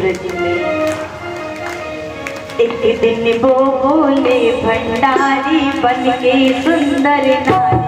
ब्रज में। एक दिन वो बोले भंडारी बन के सुंदर नारी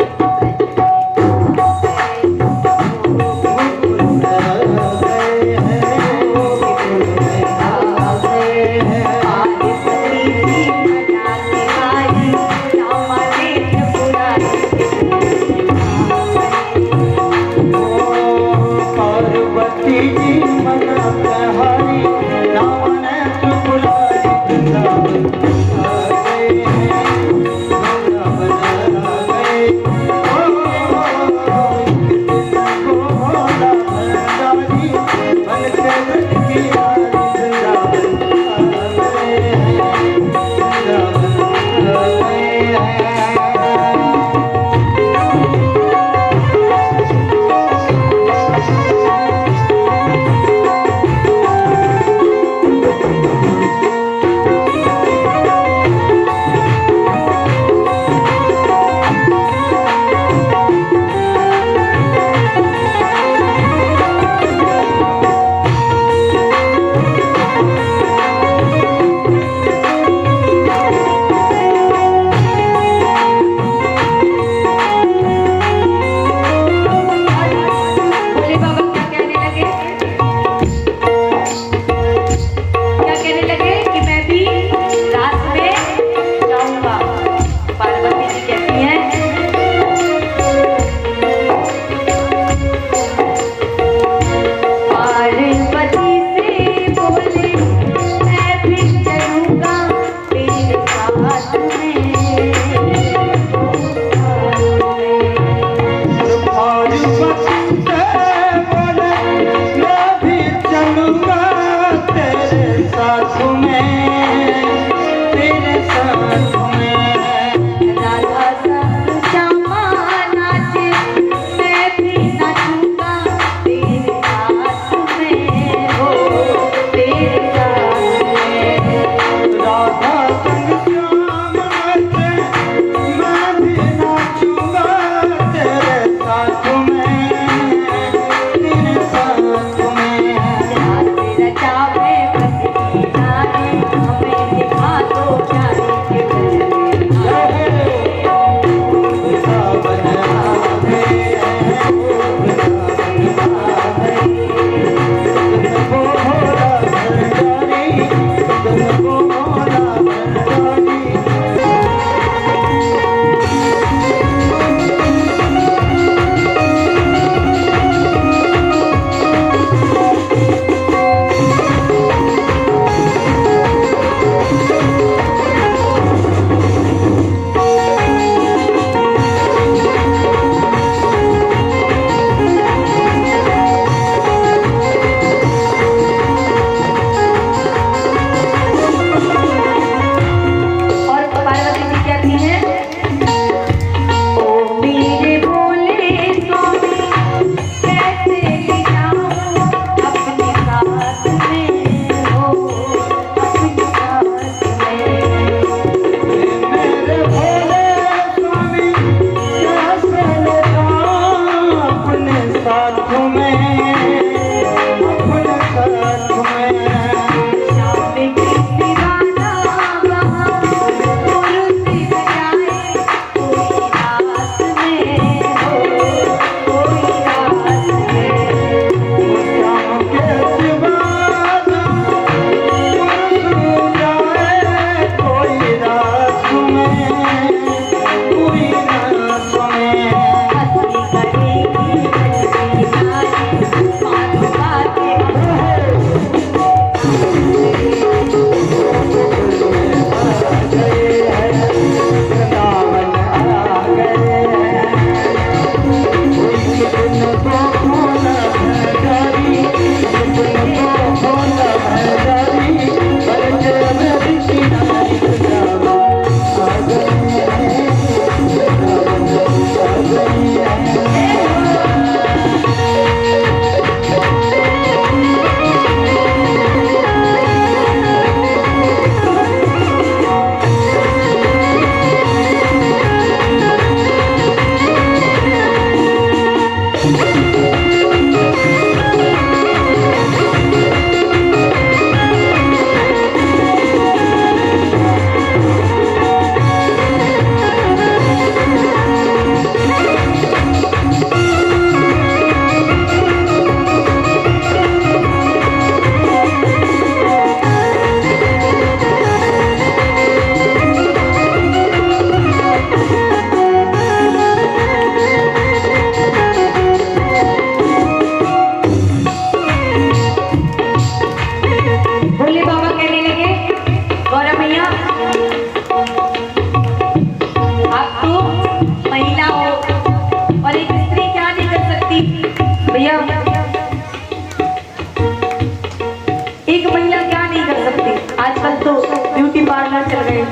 एक महिला क्या नहीं कर सकती। आजकल तो ब्यूटी पार्लर चल गए,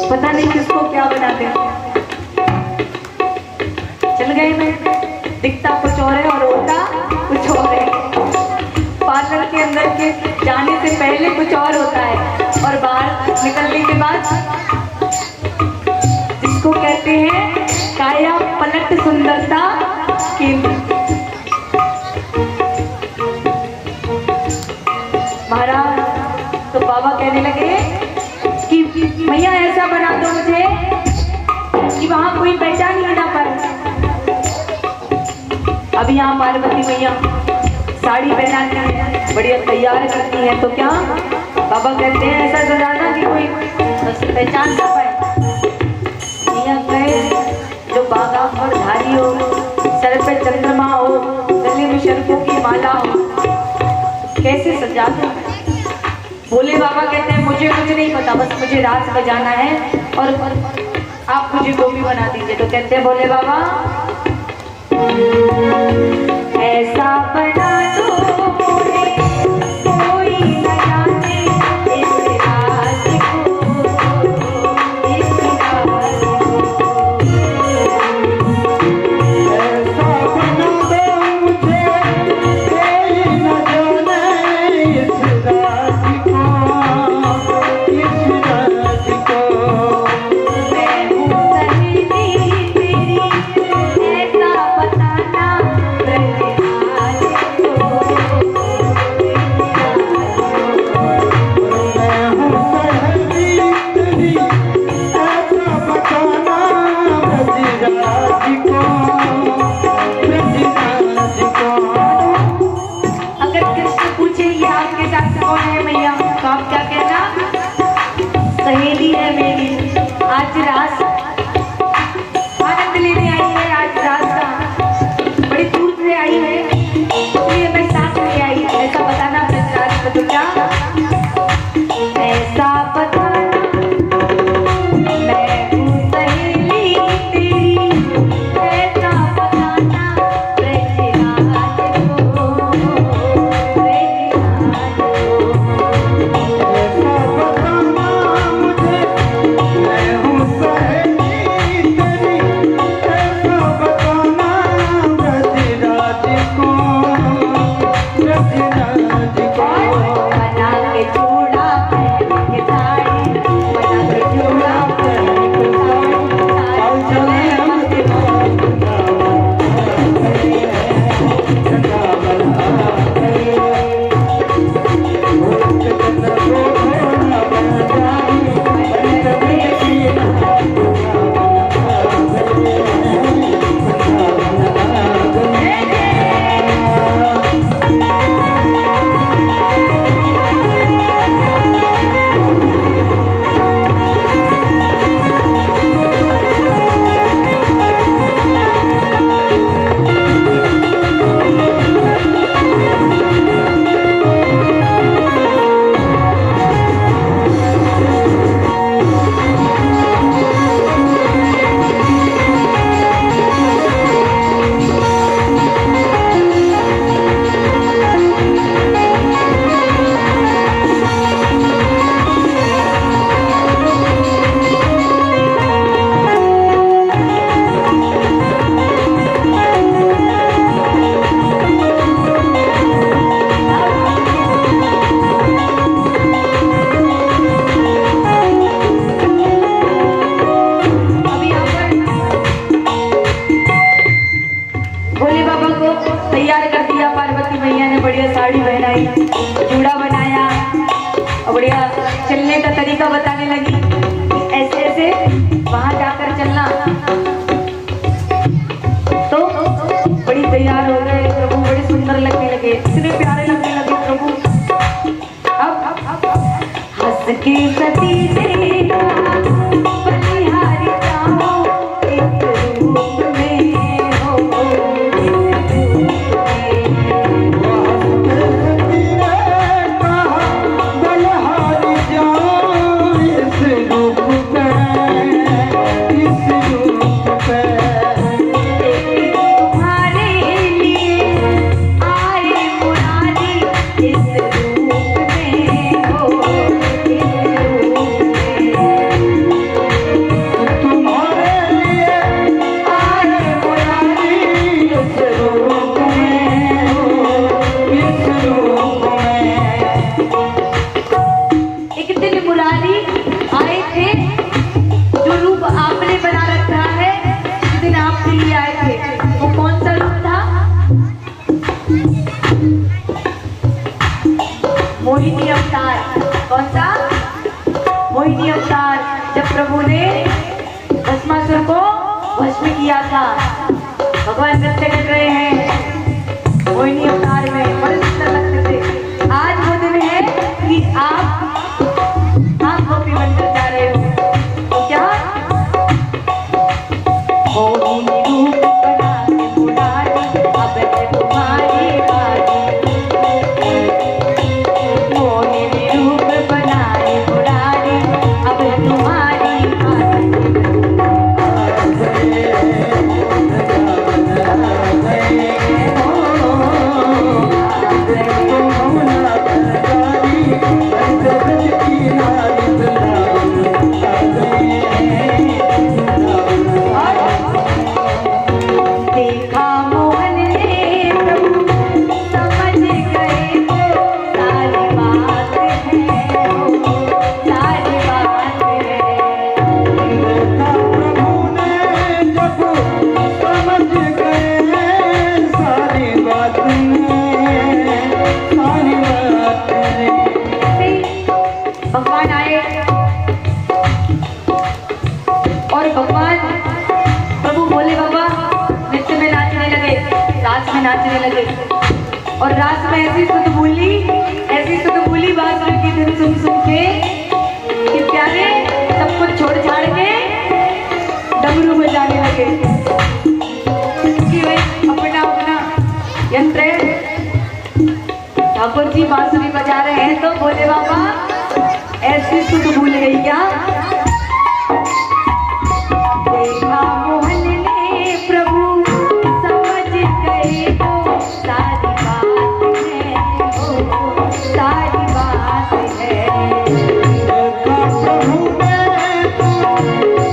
पता नहीं किसको क्या बनाते चल गए में, दिखता कुछ और है और होता कुछ और है। पार्लर के अंदर के जाने से पहले कुछ और होता है और बाहर निकलने के बाद जिसको कहते हैं काया पलट सुंदरता केंद्र। महाराज तो बाबा कहने लगे कि भैया ऐसा बना दो मुझे कि वहां कोई पहचान ही ना पाए। अभी यहाँ पार्वती मैया साड़ी पहनाती है, बढ़िया तैयार करती है, तो क्या बाबा कहते हैं ऐसा सजाना कि कोई पहचान ना पाए। मैया कहे जो बागा और धारी हो, सर पे चंद्रमा हो, गले में शर्फों की माला हो, कैसे सजा दो। भोले बाबा कहते हैं मुझे कुछ नहीं पता, बस मुझे रास बजाना है और आप मुझे गोपी बना दीजिए। तो कहते हैं भोले बाबा ऐसा बना दो कोई न जाने इस राज को, इस राज को। ऐसा बना दो मुझे कोई न जाने इस राज को, इस राज को। मैं हूँ सहेली तेरी, ऐसा बताना ब्रजराज को। मैं हूँ सहेली तेरी, ऐसा बताना ब्रजराज को, ब्रजराज को। अगर कृष्ण पूछे ये आपके साथ कौन है मैया, तो आप क्या कहना, सहेली है मेरी, आज रास आनंद लेने आई है, आज रास का बड़ी दूर से आई है, इसलिए मैं साथ में आई, ऐसा बताना ब्रजराज को। तो क्या ऐसा बताना मैं हूँ सहेली तेरी, ऐसा बताना ब्रजराज को, ब्रजराज को। ऐसा बताना मुझे मैं हूँ सहेली तेरी, ऐसा बताना ब्रजराज को, ब्रजराज को। बना के चूड़ा पहन के साड़ी, बना के चूड़ा पहन के साड़ी, चले हम तैयार कर दिया। पार्वती मैया ने बढ़िया साड़ी पहनाई, जूड़ा बनाया और बढ़िया चलने का तरीका बताने लगी, ऐसे ऐसे वहां जाकर चलना। तो बड़ी तैयार हो गए प्रभु, बड़े सुंदर लगने लगे, इतने प्यारे लगने लगे प्रभु। अब हंस के सती देखा बलिहारी जाओ इस रूप में हो, बलिहारी जाओ इस रूप में, इस रूप में। तुम्हारे लिए आए मुरारी इस रूप मोहिनी अवतार। कौन सा? मोहिनी अवतार। जब प्रभु ने भस्मासुर को भस्म किया था, भगवान नृत्य कर रहे हैं मोहिनी अवतार में, बड़े सुंदर लगते थे। आज वो दिन है कि आप गोपी बनकर जा रहे हो, तो क्या मोहिनी रूप बना के मुरारी, अब है तुम्हारी बारी। मोहिनी रूप बनाए मुरारी, अब है तुम्हारी बारी। देखा मोहन ने प्रभु, समझ गए वो सारी बात है, वो सारी बात है। प्रभु ने जब समझ गए सारी बात भगवान आए और भगवान प्रभु बोले बाबा नृत्य में नाचने लगे, रास में नाचने लगे। और रास में ऐसी सुध बोली बांसुरी की धुन सुन सुन के कि प्यारे सब कुछ छोड़ छाड़ के डमरू बजाने लगे। क्योंकि वे अपना अपना यंत्र है, ठाकुर जी बांसुरी बजा रहे हैं तो बोले बाबा ऐसी सुध भूल गई क्या? देखा मोहन ने प्रभु, समझ गए वो सारी बात है, वो सारी बात है। प्रभु ने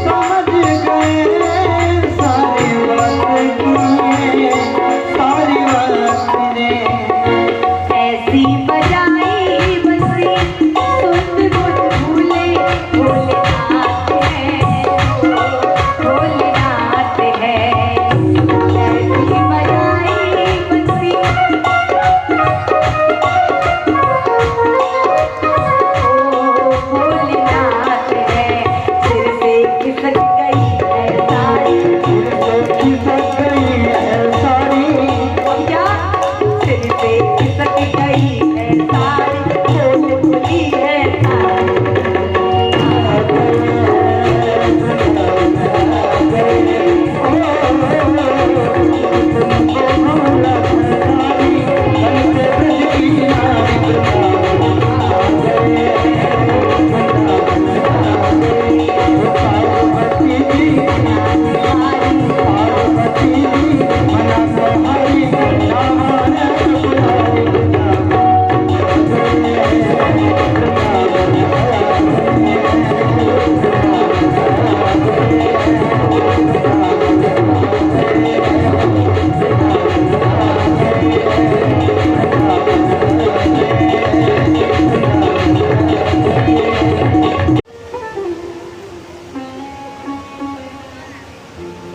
समझ गए सारी बात ने ऐसी बजाई बंसी सुध बुध भूले, भोलेनाथ है, भोलेनाथ है। ऐसी बजाई बंसी भोलेनाथ है। सिर से खिसक गई है साड़ी, क्या? सिर से खिसक गई है साड़ी, खोल खुली है साड़ी।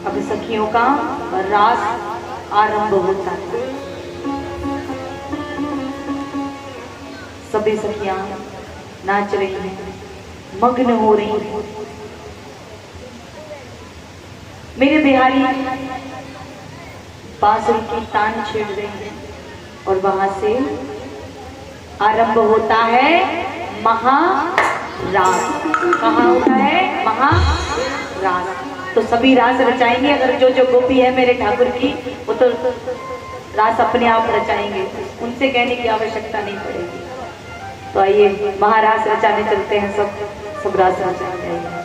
अब सखियों का रास आरंभ होता है। सभी सखियां नाच रही हैं, मग्न हो रही हैं। मेरे बिहारी बांसुरी की तान छेड़ रहे हैं और वहां से आरंभ होता है महारास। कहाँ होता है? महारास। तो सभी रास रचाएंगे। अगर जो जो गोपी है मेरे ठाकुर की, वो तो रास अपने आप रचाएंगे, उनसे कहने की आवश्यकता नहीं पड़ेगी। तो आइए महारास रचाने चलते हैं। सब रास रचाने आइए।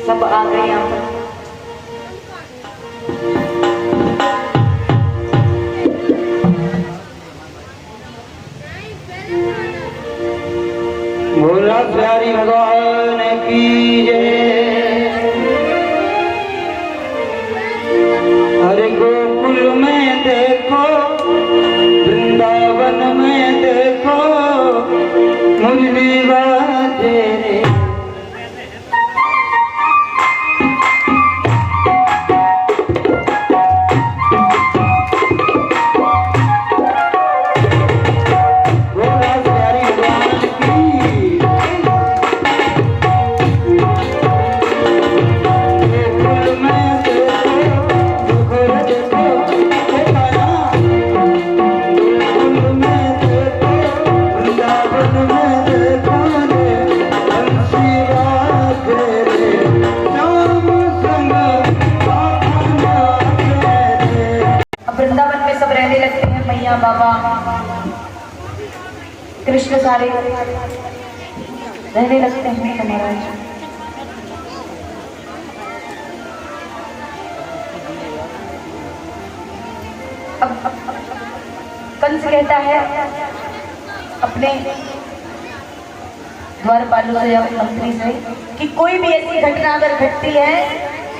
सब आ गए यहाँ पर। भोला प्यारी भगवान की जय। हरे गोकुल में देखो, वृंदावन में देखो, मुरली बाजे रे। कृष्ण सारे रहने लगते हैं तो महाराज अब कंस कहता है अपने द्वारपालों से या मंत्री से कि कोई भी ऐसी घटना अगर घटती है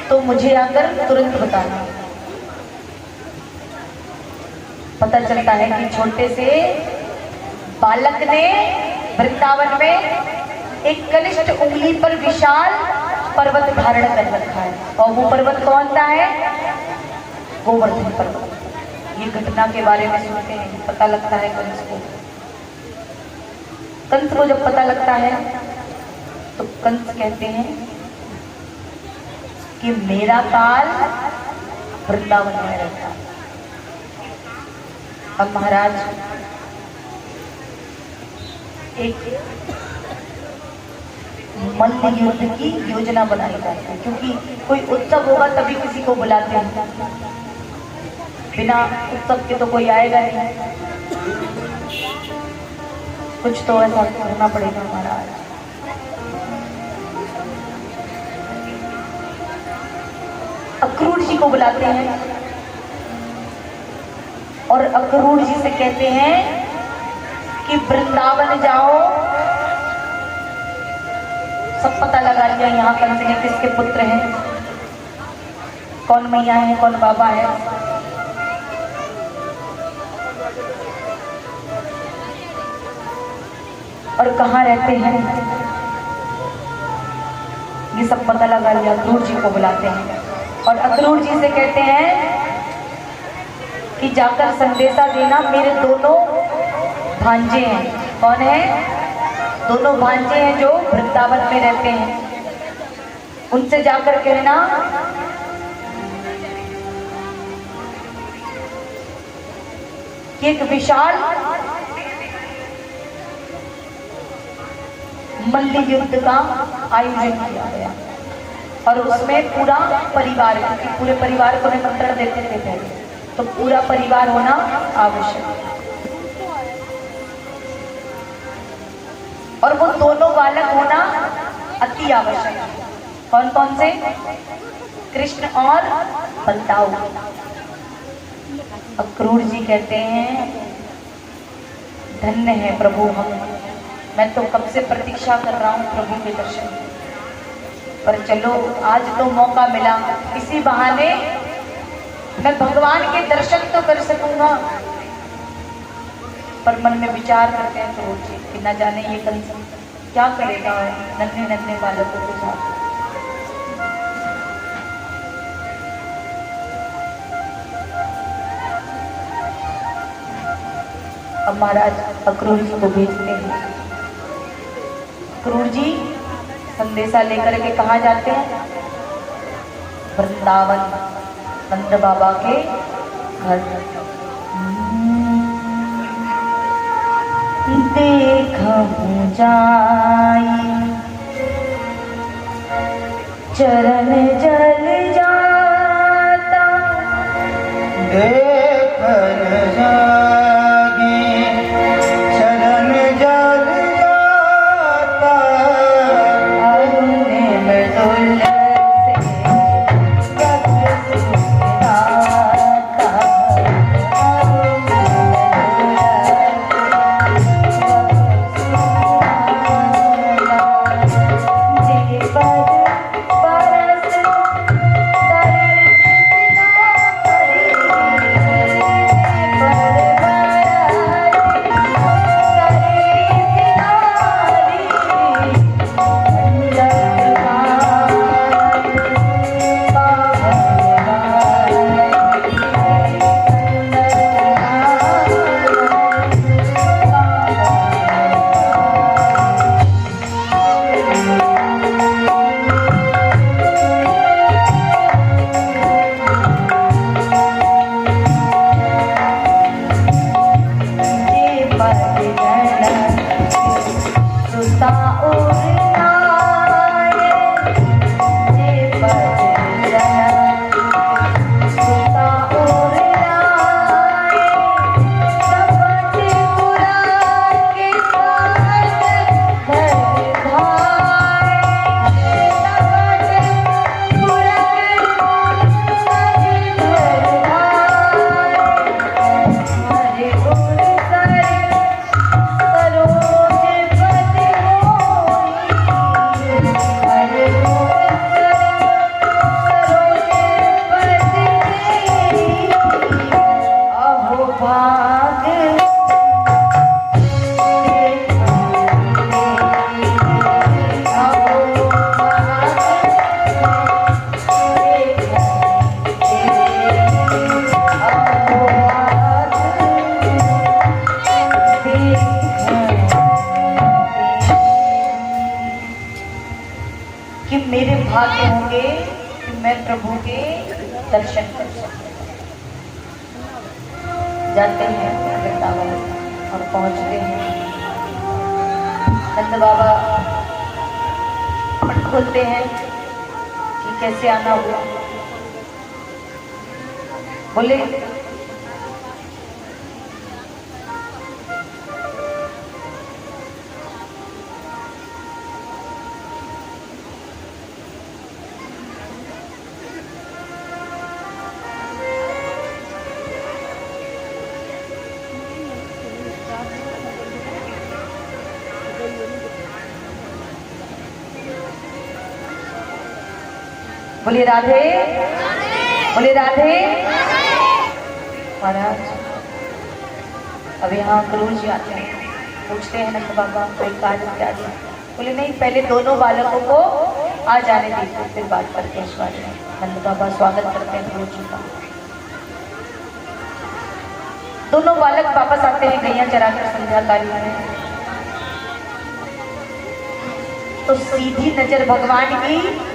तो मुझे आकर तुरंत बताना। पता चलता है कि छोटे से बालक ने वृंदावन में एक कनिष्ठ उंगली पर विशाल पर्वत धारण कर रखा है और वो पर्वत कौन सा है? गोवर्धन पर्वत। ये घटना के बारे में सुनते हैं, पता लगता है कंस को। कंस को जब पता लगता है तो कंस कहते हैं कि मेरा काल वृंदावन में रहता है। अब महाराज एक मल्ल युद्ध की योजना बनाई जाती है, क्योंकि कोई उत्सव होगा तभी किसी को बुलाते हैं, बिना उत्सव के तो कोई आएगा नहीं। कुछ तो ऐसा करना पड़ेगा महाराज। अक्रूर जी को बुलाते हैं और अक्रूर जी से कहते हैं कि वृंदावन जाओ, सब पता लगा लिया यहाँ कंस ने किसके पुत्र हैं, कौन मैया है कौन बाबा है। और कहाँ रहते हैं ये सब पता लगा लिया। अक्रूर जी को बुलाते हैं और अक्रूर जी से कहते हैं कि जाकर संदेशा देना, मेरे दोनों भांजे हैं। कौन है? दोनों भांजे हैं जो वृंदावन में रहते हैं, उनसे जाकर कहना कि एक विशाल मल्ल युद्ध का आयोजन किया गया और उसमें पूरा परिवार, क्योंकि पूरे परिवार को निमंत्रण देते थे पहले, तो पूरा परिवार होना आवश्यक है। और वो दोनों बालक होना अति आवश्यक है। कौन कौन से? कृष्ण और बलदाऊ। अक्रूर जी कहते हैं धन्य है प्रभु, मैं तो कब से प्रतीक्षा कर रहा हूँ प्रभु के दर्शन, पर चलो आज तो मौका मिला, इसी बहाने मैं भगवान के दर्शन तो कर सकूंगा। पर मन में विचार करते हैं तो कि न जाने ये कंस क्या करेगा नन्हे नन्हे बालकों के साथ। अब महाराज अक्रूर जी को भेजते हैं। अक्रूर जी संदेशा लेकर के कहाँ जाते हैं? वृंदावन नंद बाबा के घर। देखूं जाई चरण जल जाता, देखन जागी चरण जल जाता, अरुण मृदुल से कब्र सुनाता, अरुण भाग्य होंगे कि मैं प्रभु के दर्शन कर सकूं। जाते हैं वृंदावन और पहुंचते हैं। नंद बाबा पट खोलते हैं कि कैसे आना हुआ। बोले बोले राधे, बोले राधे। महाराज अब यहाँ क्रूर जी आते हैं, पूछते हैं नंद बाबा कोई कार्य इत्यादि। बोले नहीं, पहले दोनों बालकों को आ जाने दीजिए, फिर बात करते हैं इस बारे में। नंद बाबा स्वागत करते हैं क्रूर जी का। दोनों बालक वापस आते हैं गैया चराकर संध्या काली में। तो सीधी नजर भगवान की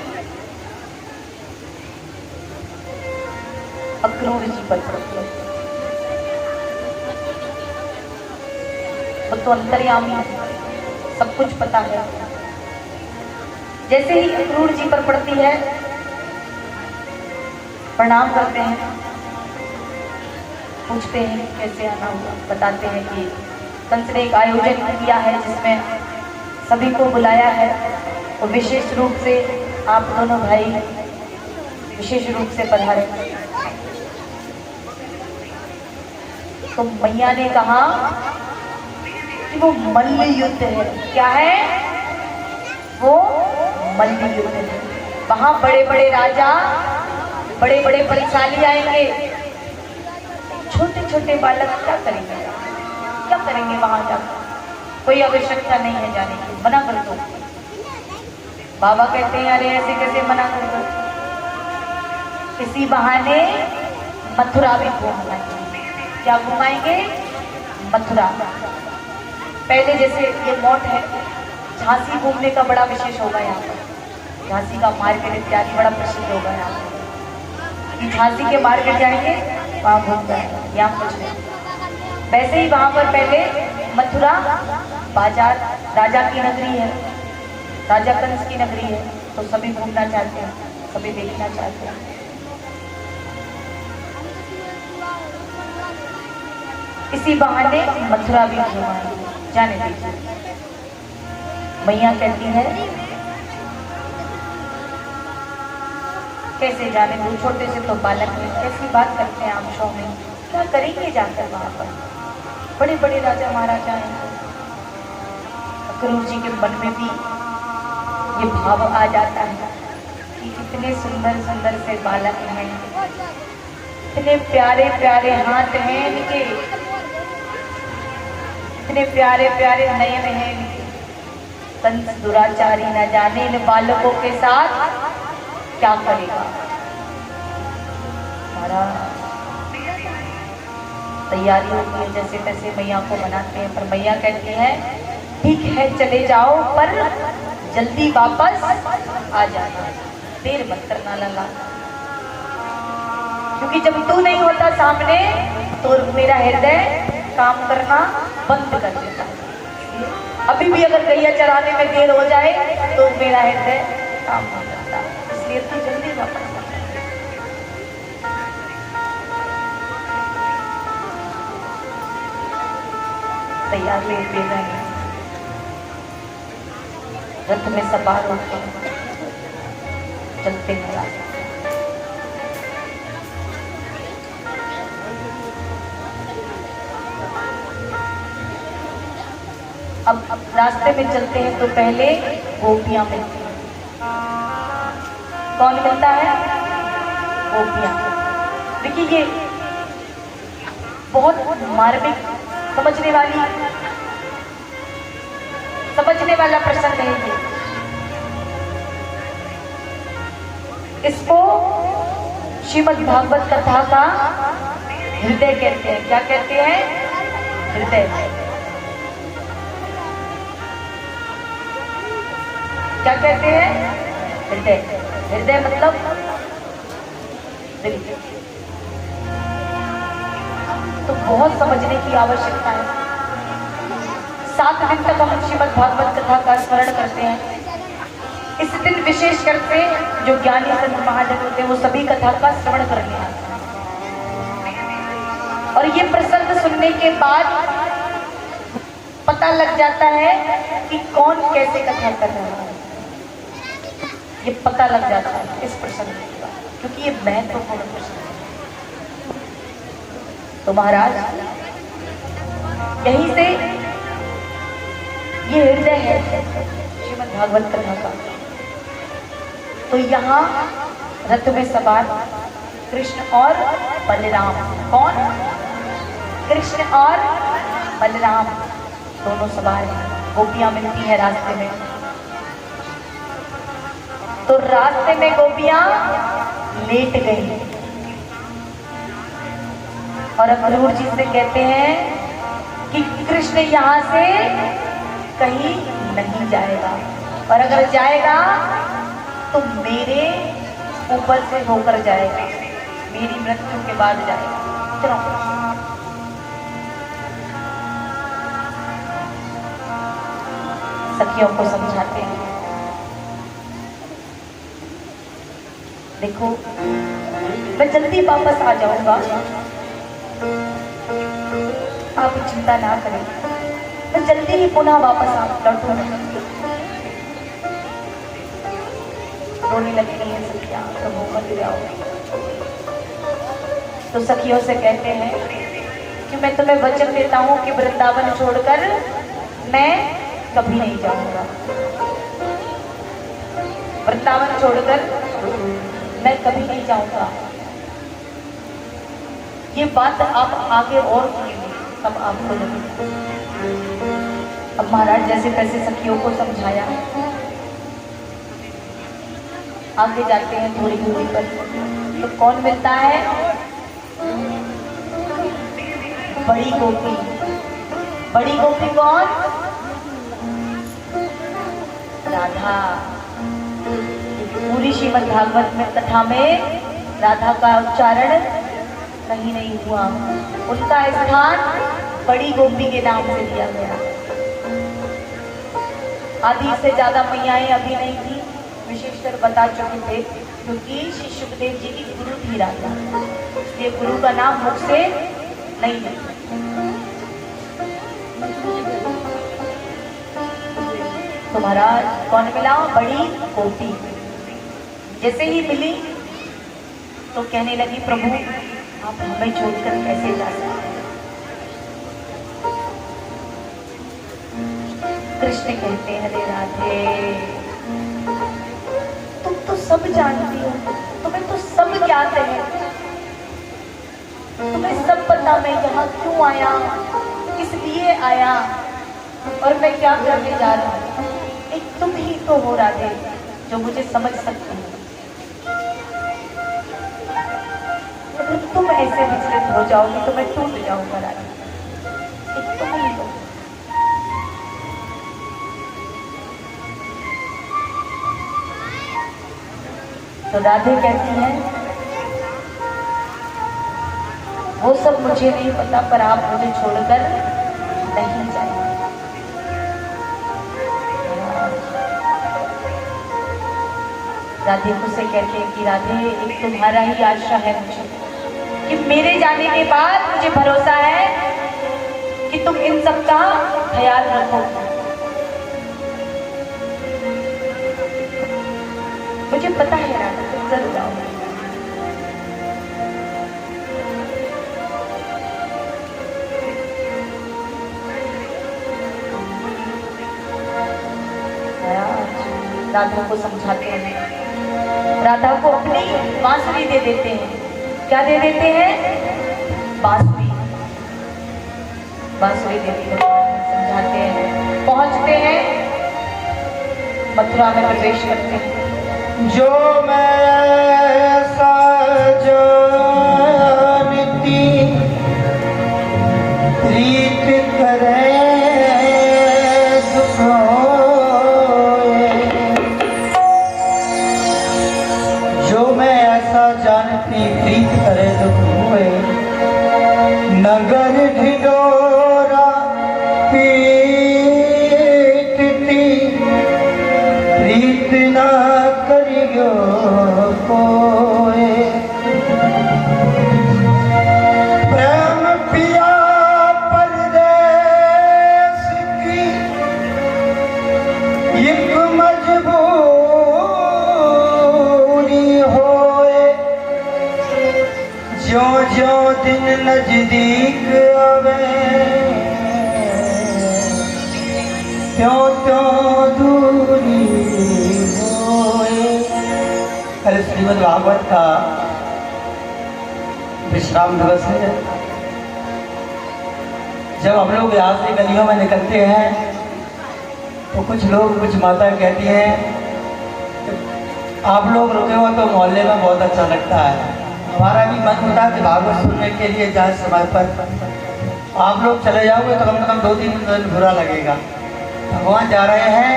अक्रूर जी पर पड़ती है। वो तो अंतर्यामी है, सब कुछ पता है। जैसे ही अक्रूर जी पर पड़ती है, प्रणाम करते हैं, पूछते हैं कैसे आना हुआ। बताते हैं कि कंस ने एक आयोजन किया है जिसमें सभी को बुलाया है, और विशेष रूप से आप दोनों भाई विशेष रूप से पधारे। तो मैया ने कहा कि वो मल्ल युद्ध है। क्या है वो? मल्ल युद्ध है। वहां बड़े बड़े राजा, बड़े बड़े बलशाली आएंगे। छोटे छोटे बालक क्या करेंगे? क्या करेंगे वहां जाकर? कोई आवश्यकता नहीं है जाने की, मना कर दो। बाबा कहते हैं अरे ऐसे कैसे मना कर दो? इसी बहाने मथुरा भी घूमना है। क्या घुमाएंगे? मथुरा। पहले जैसे ये मौत है, झांसी घूमने का बड़ा विशेष होगा यहाँ पर। झांसी का मार्केट इत्यादि बड़ा प्रसिद्ध होगा यहाँ पर। झांसी के मार्केट जाएंगे, वहाँ घूम जाएंगे, यहाँ कुछ नहीं। वैसे ही वहाँ पर पहले मथुरा बाजार, राजा की नगरी है, राजा कंस की नगरी है। तो सभी घूमना चाहते हैं, सभी देखना चाहते हैं। इसी बहाने मथुरा भी घुमाएंगे, जाने दीजिए। मैया कहती है कैसे जाने दो, छोटे से तो बालक हैं, कैसी बात करते हैं आप शो में? क्या करेंगे जाकर वहां पर? बड़े बड़े राजा महाराजा हैं। अक्रूर जी के मन में भी ये भाव आ जाता है कि इतने सुंदर सुंदर से बालक हैं, इतने प्यारे प्यारे हाथ हैं इनके, इतने प्यारे प्यारे नयन हैं इनके। कंस दुराचारी न जाने इन बालकों के साथ क्या करेगा। हमारा तैयारी होती है, जैसे तैसे मैया को मनाते हैं। पर मैया कहती है ठीक है चले जाओ, पर जल्दी वापस आ जाना, देर मत करना लला। क्योंकि जब तू नहीं होता सामने तो मेरा हृदय काम करना बंद कर देता है। अभी भी अगर गैया चराने में देर हो जाए तो मेरा हृदय काम नहीं करता, इसलिए तू जल्दी वापस आ। तैयार लेते हैं, रथ में सवार होते हैं, चलते हैं रास्ते। अब रास्ते में चलते हैं तो पहले गोपियां मिलती हैं। कौन मिलता है? गोपियां। देखिए ये बहुत मार्मिक, समझने वाला प्रसंग है ये। इसको श्रीमद् भागवत कथा का हृदय कहते हैं। क्या कहते हैं? हृदय। क्या कहते हैं? हृदय। हृदय मतलब दिल। तो बहुत समझने की आवश्यकता है। 7 दिन तक हम श्रीमद् भागवत कथा का स्मरण करते हैं। इस दिन विशेष करके जो ज्ञानी संत महाजन होते हैं वो सभी कथा का श्रवण करने आते हैं और ये प्रसंग सुनने के बाद पता लग जाता है कि कौन कैसे कथा कर रहा है। ये पता लग जाता है इस प्रसंग के बाद, क्योंकि ये महत्वपूर्ण प्रसंग है। तो महाराज यहीं से ये हृदय है श्रीमद् भागवत कथा का। तो यहाँ रथ में सवार कृष्ण और बलराम, कौन? कृष्ण और बलराम दोनों सवार हैं। गोपियां मिलती हैं रास्ते में। तो रास्ते में गोपियां लेट गई और अक्रूर जी से कहते हैं कि कृष्ण यहाँ से कहीं नहीं जाएगा, और अगर जाएगा तो मेरे ऊपर से होकर जाएगा, मेरी मृत्यु के बाद जाएगा। चलो सखियों को समझाते हैं, देखो मैं जल्दी वापस आ जाऊंगा, आप चिंता ना करें, मैं जल्दी ही पुनः वापस लौटूंगा। रोने लगती है सखियां, प्रभु मत जाओ। तो सखियों से कहते हैं कि मैं तुम्हें वचन देता हूं कि वृंदावन छोड़कर मैं कभी नहीं जाऊंगा। वृंदावन छोड़कर मैं कभी नहीं जाऊंगा। ये बात आप आगे और सुनेंगे तब आपको लगेगा। अब महाराज जैसे तैसे सखियों को समझाया, आगे जाते हैं थोड़ी दूरी पर, तो कौन मिलता है? बड़ी गोपी। बड़ी गोपी कौन? राधा। पूरी श्रीमद् भागवत में कथा में राधा का उच्चारण कहीं नहीं हुआ। उनका स्थान बड़ी गोपी के नाम से दिया गया। आधी से ज्यादा मैयाएं अभी नहीं थी, विशेषकर बता चुके थे, क्योंकि श्री सुखदेव जी की गुरु थी राधा, इसलिए गुरु का नाम मुख से नहीं है। तो महाराज कौन मिला? बड़ी गोपी। जैसे ही मिली तो कहने लगी, प्रभु आप हमें छोड़कर कैसे जा सकते हैं? कृष्ण कहते हैं, अरे राधे तुम तो सब जानती हो, तुम्हें तो सब ज्ञात है, तुम्हें सब पता मैं यहाँ क्यों आया, किस लिए आया और मैं क्या करने जा रहा हूँ। एक तुम ही तो हो राधे जो मुझे समझ सकती हो। अगर तुम ऐसे विचलित हो जाओगी तो मैं टूट जाऊंगा राधे। एक तुम ही हो। तो राधे कहती हैं, वो सब मुझे नहीं पता, पर आप मुझे छोड़कर नहीं जाएंगे। राधे को से कहते हैं कि राधे एक तुम्हारा ही आशा है मुझे, कि मेरे जाने के बाद मुझे भरोसा है कि तुम इन सब का ख्याल रखोगे। मुझे पता है राधा तुम जरूर आओगे। राधा को समझाते हैं, राधा को अपनी बांसुरी दे देते हैं। क्या दे देते हैं? बांसुरी। बांसुरी दे देते हैं, समझाते हैं। पहुंचते हैं, मथुरा में प्रवेश करते हैं। जो मैं ऐसा जानती प्रीत करे ना करियो कोई प्रेम पिया परदेस की एक मजबूरी होए ज्यों ज्यों दिन नजदीक आवे त्यों त्यों दूरी होए। कल श्रीमद् भागवत का विश्राम दिवस है। जब हम लोग यहाँ से गलियों में निकलते हैं तो कुछ लोग कुछ माता कहती हैं आप लोग रुके हो तो मोहल्ले में बहुत अच्छा लगता है। हमारा भी मन होता है कि भागवत सुनने के लिए जाए समय पर आप लोग चले जाओगे तो कम से कम 2-3 दिन बुरा लगेगा। भगवान जा रहे हैं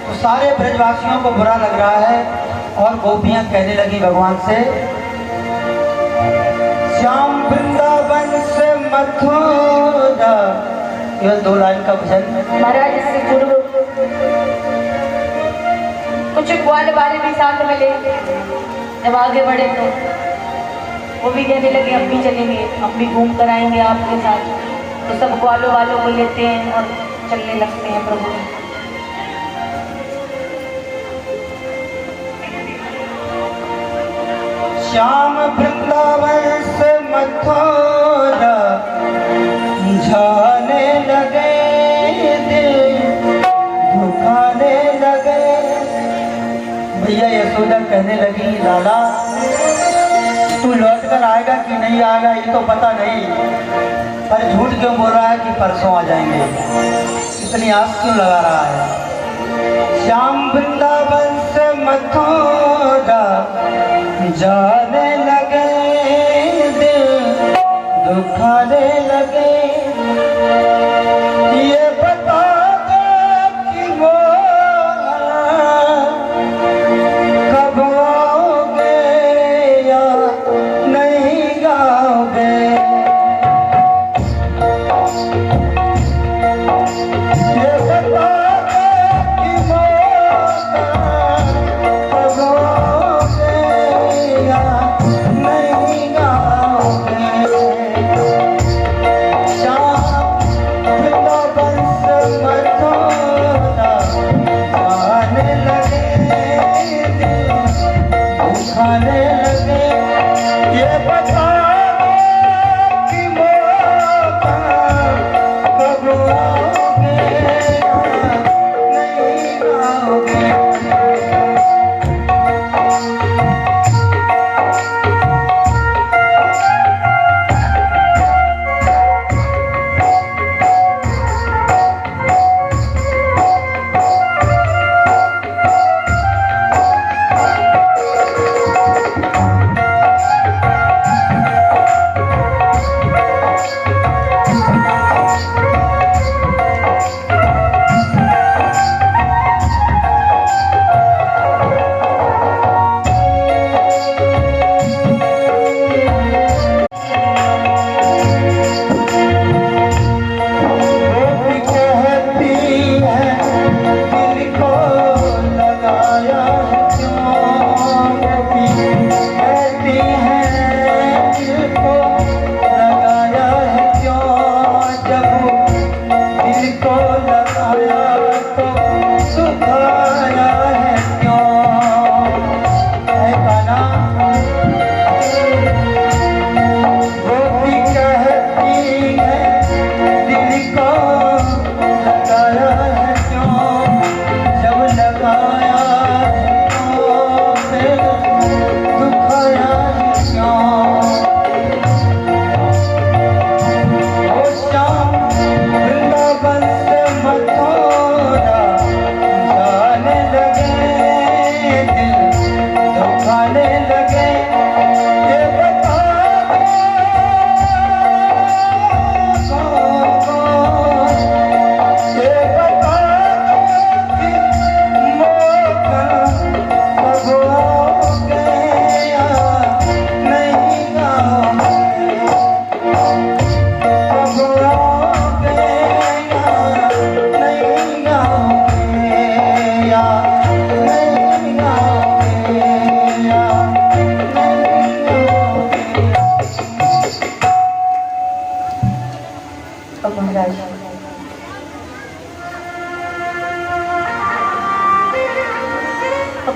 तो सारे ब्रजवासियों को बुरा लग रहा है और गोपियाँ कहने लगी भगवान से श्याम वृंदावन से मथुरा। केवल 2 लाइन का भजन। महाराज इससे पूर्व कुछ ग्वाल वाले भी साथ मिले। जब आगे बढ़े तो वो भी कहने लगे हम भी चलेंगे, हम भी घूम कर आएंगे आपके साथ। तो सब ग्वालों वालों को लेते हैं और चलने लगते हैं प्रभु। श्याम वृंदावन से मथुरा जाने लगे दिल दुखाने लगे। भैया यशोदा कहने लगी लाला तू लौट कर आएगा कि नहीं आएगा ये तो पता नहीं, पर झूठ क्यों बोल रहा है कि परसों आ जाएंगे, इतनी आस क्यों लगा रहा है। श्याम वृंदावन से मथुरा जाने लगे दिल दुखाने लगे। ये बता दो कि वो कब आओगे या नहीं आओगे। ये बता दो कि वो कब आओगे या नहीं आओगे। श्याम वृंदावन से मथुरा आने लगे दिल दुखाने लगे। ये बता दो कि मौका कब आओगे या नहीं आओगे। गोपी कहती है दिल को लगाया है क्यों। गोपी कहती है दिल को लगाया है क्यों। जब दिल को लगाया तो सुखाया है क्यों। है कान्हा गोपी कहती है दिल को लगाया है क्यों। जब लगाया है तो फिर दुखाया है क्यों। ओ श्याम वृंदावन से मथुरा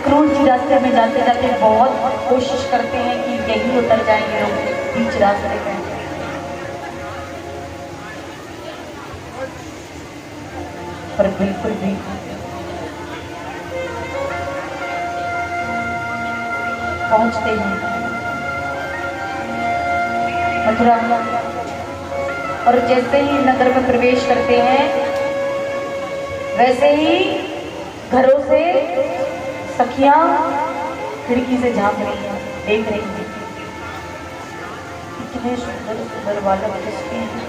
अक्रूर जी रास्ते में जाते जाते बहुत कोशिश करते हैं कि यहीं उतर जाएंगे लोग बीच रास्ते में, पर बिल्कुल भी पहुंचते हैं मथुरा। और जैसे ही नगर में प्रवेश करते हैं वैसे ही घरों से सखियां खिड़की से झांक रही हैं, देख रही हैं इतने सुंदर सुंदर बालक किसके हैं।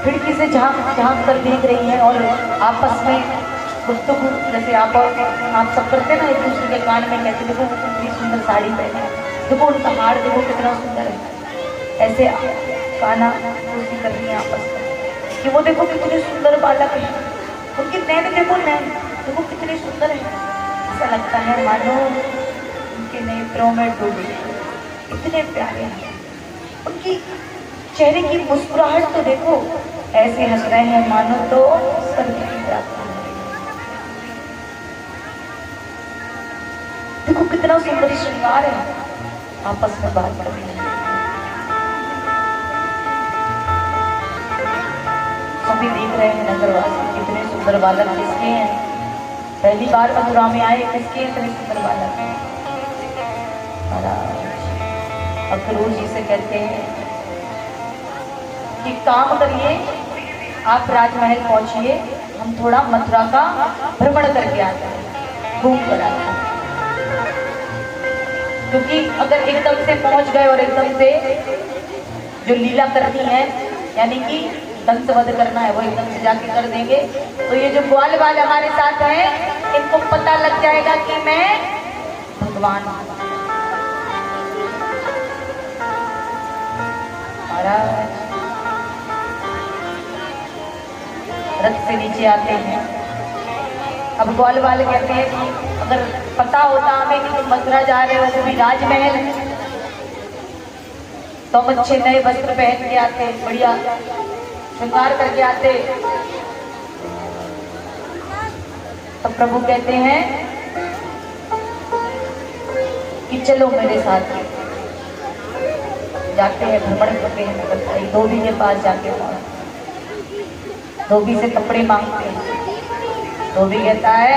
खिड़की से झांक झांक कर देख रही हैं और आपस में गुफ्तगू, जैसे आप सब करते ना, एक दूसरे के कान में कहते देखो कितनी सुंदर साड़ी पहने है, देखो उनका हार देखो कितना सुंदर है। ऐसे काना कुर्सी कर रही है आपस में कि वो देखो कितने सुंदर बालक है, उनकी नैन देखो, नैन देखो कितनी सुंदर है। ऐसा लगता है मानो उनके नेत्रों में डूबे, इतने प्यारे हैं। उनकी चेहरे की मुस्कुराहट तो देखो, ऐसे हंस रहे हैं मानो तो स्वर्ग की प्राप्ति है। देखो कितना सुंदर श्रृंगार है, आपस में बात कर रहे हैं। सभी देख रहे हैं नगरवासी कितने सुंदर बालक किसके हैं। पहली बार मथुरा में आए, किसके इतने सुंदर बालक हैं। अक्रूर जी से कहते हैं कि काम करिए, आप राजमहल पहुंचिए, हम थोड़ा मथुरा का भ्रमण करके आते हैं, घूम कर आते हैं। क्योंकि अगर एकदम से पहुंच गए और एकदम से जो लीला करनी है, यानी कि दंतवध करना है, वो एकदम से जाके कर देंगे तो ये जो ग्वाल बाल हमारे साथ हैं, इनको पता लग जाएगा कि मैं भगवान हूं। रथ से नीचे आते हैं। अब ग्वाल बाल कहते हैं कि अगर पता होता हमें कि तुम मथुरा जा रहे हो, वो भी राजमहल, तो हम अच्छे नए वस्त्र पहन के आते, बढ़िया श्रृंगार करके आते। तो प्रभु कहते हैं कि चलो मेरे साथ। जाते हैं, भ्रमण करते हैं, धोबी के पास जाके धोबी से कपड़े मांगते हैं। धोबी कहता है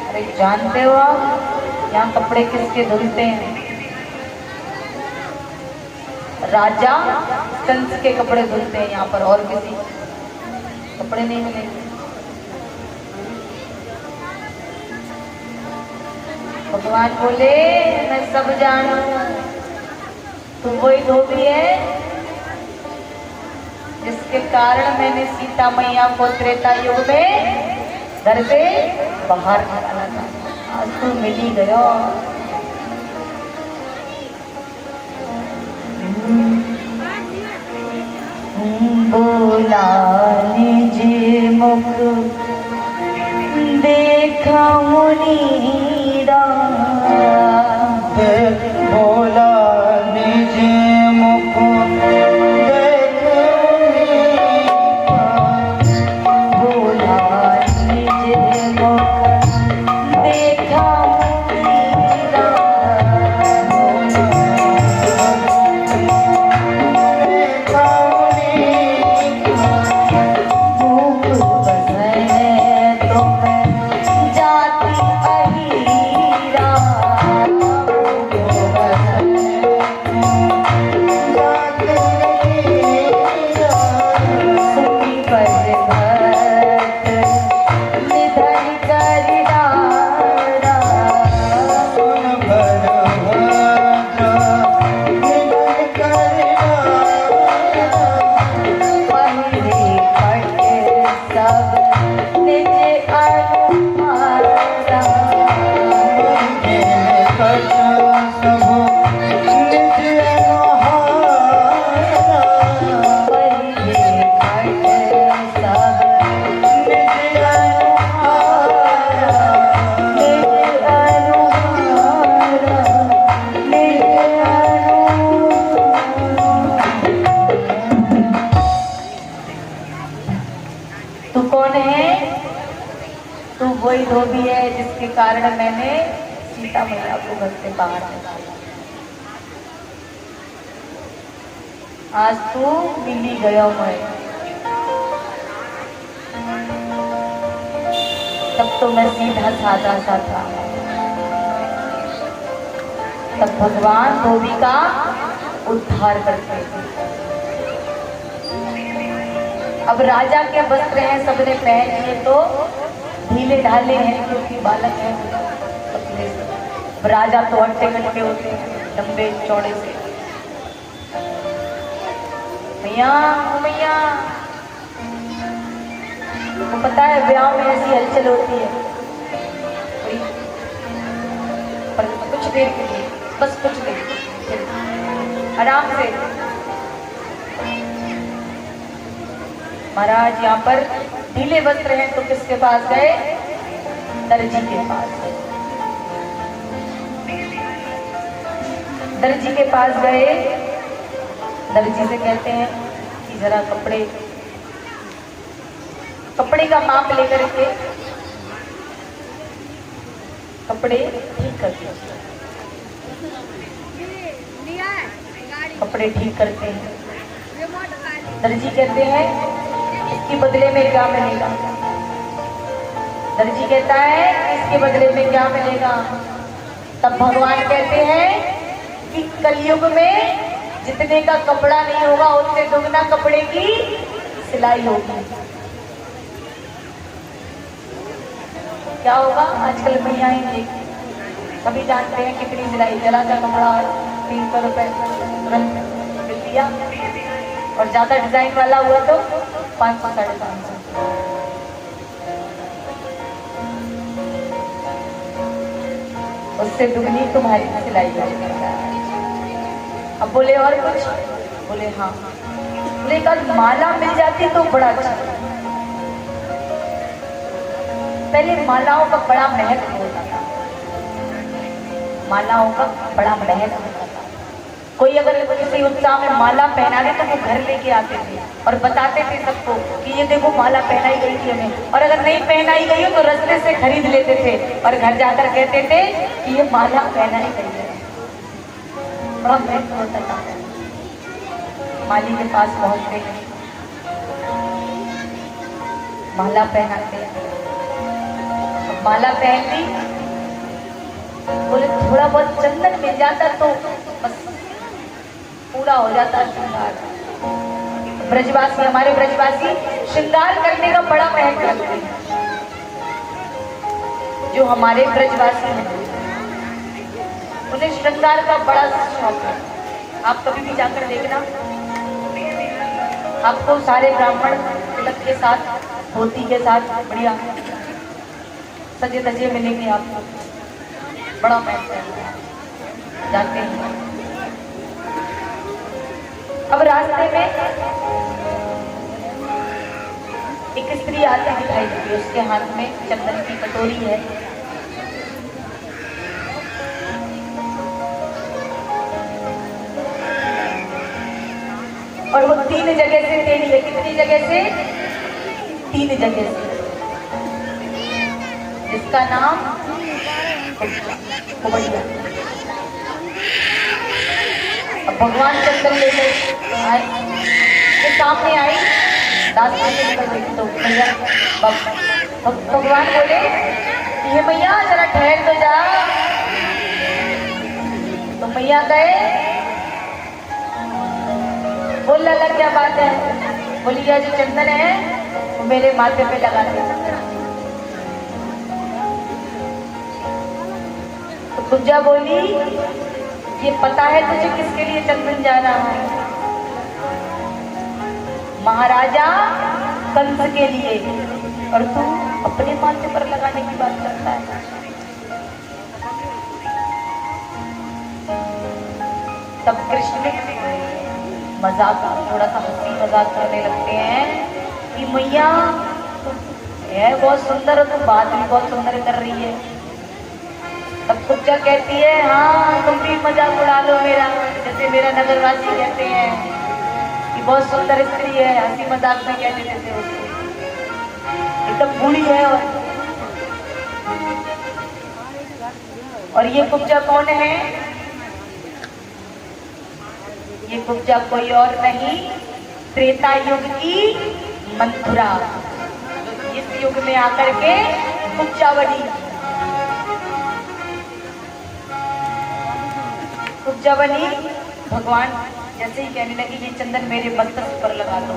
अरे जानते हो आप यहाँ कपड़े किसके धुलते हैं? राजा कंस के कपड़े धुलते हैं यहाँ पर, और किसी कपड़े नहीं मिलेंगे। भगवान बोले मैं सब जानू, तुम वही धोबी है जिसके कारण मैंने सीता मैया को त्रेता युग में घर से बाहर निकाला था। आज तू मिल ही गया। बोला निज मुख देखा मुनीरा, बोला निज मुख जाती तू कौन है? तू वही धोबी है जिसके कारण मैंने सीता मैया को घर से बाहर निकाला। आज तू मिली गया मैं। तब तो मैं सीधा साधा सा था। तब भगवान धोबी का उद्धार करते थे। अब राजा के वस्त्र हैं, सबने पहन लिए तो ढीले ढाले हैं क्योंकि बालक है पतले से। अब राजा तो हट्टे कट्टे होते हैं, लंबे चौड़े से। मैया मैया, तो पता है ब्याह में ऐसी हलचल होती है, पर कुछ देर के लिए, बस कुछ देर आराम से। महाराज यहाँ पर ढीले वस्त्र हैं तो किसके पास गए? दर्जी के पास। दर्जी के पास गए। दर्जी से कहते हैं कि जरा कपड़े का माप लेकर के कपड़े ठीक करते हैं। कपड़े ठीक करते हैं। दर्जी कहते हैं इसके बदले में क्या मिलेगा? दर्जी कहता है इसके बदले में क्या मिलेगा? तब भगवान कहते हैं कि कलयुग में जितने का कपड़ा नहीं होगा उतने दुगना कपड़े की सिलाई होगी। क्या होगा? आजकल मैयाएं देखी, सभी जानते हैं कितनी सिलाई। जरा सा कपड़ा 300 रुपए तुरंत मिल दिया, और ज्यादा डिजाइन वाला हुआ तो 500 साढ़े 500। उससे दुगनी तुम्हारी सिलाई है। अब बोले और कुछ? बोले हाँ। बोले कल माला मिल जाती तो बड़ा अच्छा। पहले मालाओं का बड़ा महत्व होता था। मालाओं का बड़ा महत्व होता था। कोई अगर किसी उत्साह में माला पहना दे तो वो घर लेके आते थे और बताते थे सबको कि ये देखो माला पहनाई गई थी हमें। और अगर नहीं पहनाई गई हो तो रास्ते से खरीद लेते थे और घर जाकर कहते थे कि ये माला पहनाई गई है। बड़ा महत्व होता था। माली के पास पहुंचते हैं, माला पहनाते हैं। माला पहन ली, बोले थोड़ा बहुत चंदन मिल जाता तो बस पूरा हो जाता श्रृंगार। ब्रजवासी, हमारे ब्रजवासी श्रृंगार करने का बड़ा महत्व रखते हैं। जो हमारे ब्रजवासी हैं उन्हें श्रृंगार का बड़ा शौक है। आप कभी भी जाकर देखना, आपको सारे ब्राह्मण तिलक के साथ, धोती के साथ बढ़िया सजे धजे मिलेंगे आपको। बड़ा महत्व है, जाते हैं। अब रास्ते में एक स्त्री आती दिखाई देती है, उसके हाथ में चंदन की कटोरी है। और वो 3 जगह से टेढ़ी है। कितनी जगह से? 3 जगह से। जिसका नाम बढ़िया। अब भगवान चंदन लेकर आए, के सामने आई, दास निकल गई तो भैया भगवान बोले ये मैया जरा ठहर तो जा। तो मैया गए, बोल लगा क्या बात है? बोली यह जो चंदन है वो मेरे माथे पे लगा दे। तो कुंजा बोली ये पता है तुझे किसके लिए चंदन जा रहा है? महाराजा कंस के लिए, और तू अपने माथे पर लगाने की बात करता है। तब कृष्ण मजाक, थोड़ा सा हंसी मजाक करने लगते हैं कि मैया है बहुत सुंदर और तुम बात भी बहुत सुंदर कर रही है। तब कुब्जा कहती है हाँ तुम भी मजाक उड़ा लो मेरा, जैसे मेरा नगरवासी कहते हैं कि बहुत सुंदर स्त्री है, हंसी मजाक में कह देते थे उसको। एकदम बूढ़ी है। और ये कुब्जा कौन है? ये कुब्जा कोई और नहीं, त्रेता युग की मंथुरा। इस युग में आकर के कुब्जा बनी। कुब्जा बनी, भगवान जैसे ही कहने लगी ये चंदन मेरे मस्तक पर लगा दो,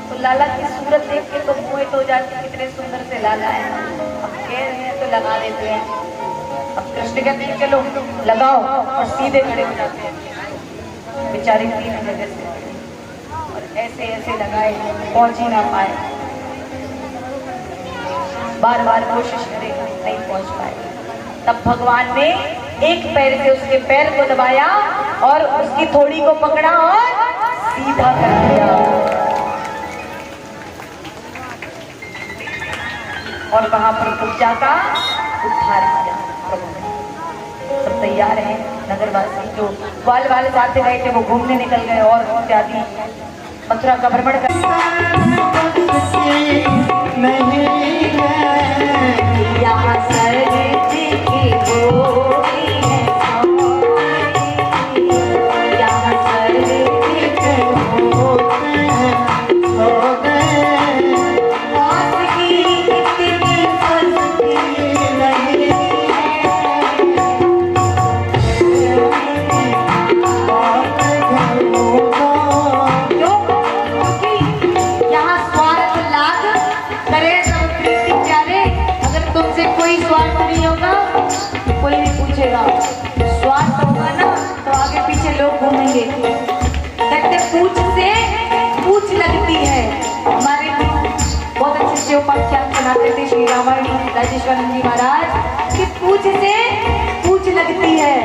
तो लाला की सूरत देख के तो मोहित हो जाती, कितने सुंदर से लाला है। अब कह रहे हैं तो लगा देते हैं। अब कृष्ण कहते हैं चलो लगाओ, और सीधे खड़े हो जाते हैं बेचारे 3 जगह से, और ऐसे ऐसे लगाए, पहुंच ही ना पाए। बार बार कोशिश करे, नहीं पहुंच पाए। तब भगवान ने एक पैर से उसके पैर को दबाया और उसकी थोड़ी को पकड़ा और सीधा कर दिया, और वहां पर कुब्जा का उद्धार किया प्रभु ने। सब तैयार हैं, नगरवासी जो बाल वाले साथ गए थे वो घूमने निकल गए और इत्यादि मथुरा का भ्रमण कर। यहाँ सरजी की गोरी है, यहाँ सरजी की गोरी है, आस की इतनी सस्ती नहीं कोई नहीं पूछेगा। स्वार्थ होगा ना तो आगे पीछे लोग घूमेंगे। कहते पूछ से पूछ लगती है। हमारे बहुत अच्छे से उपाख्यान सुनाते थे श्री रामायण राजेश्वरन जी महाराज कि पूछ से पूछ लगती है।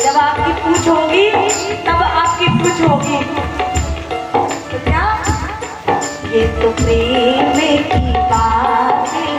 जब आपकी पूछ होगी तब आपकी पूछ होगी। तो क्या ये तो प्रेम की बात है,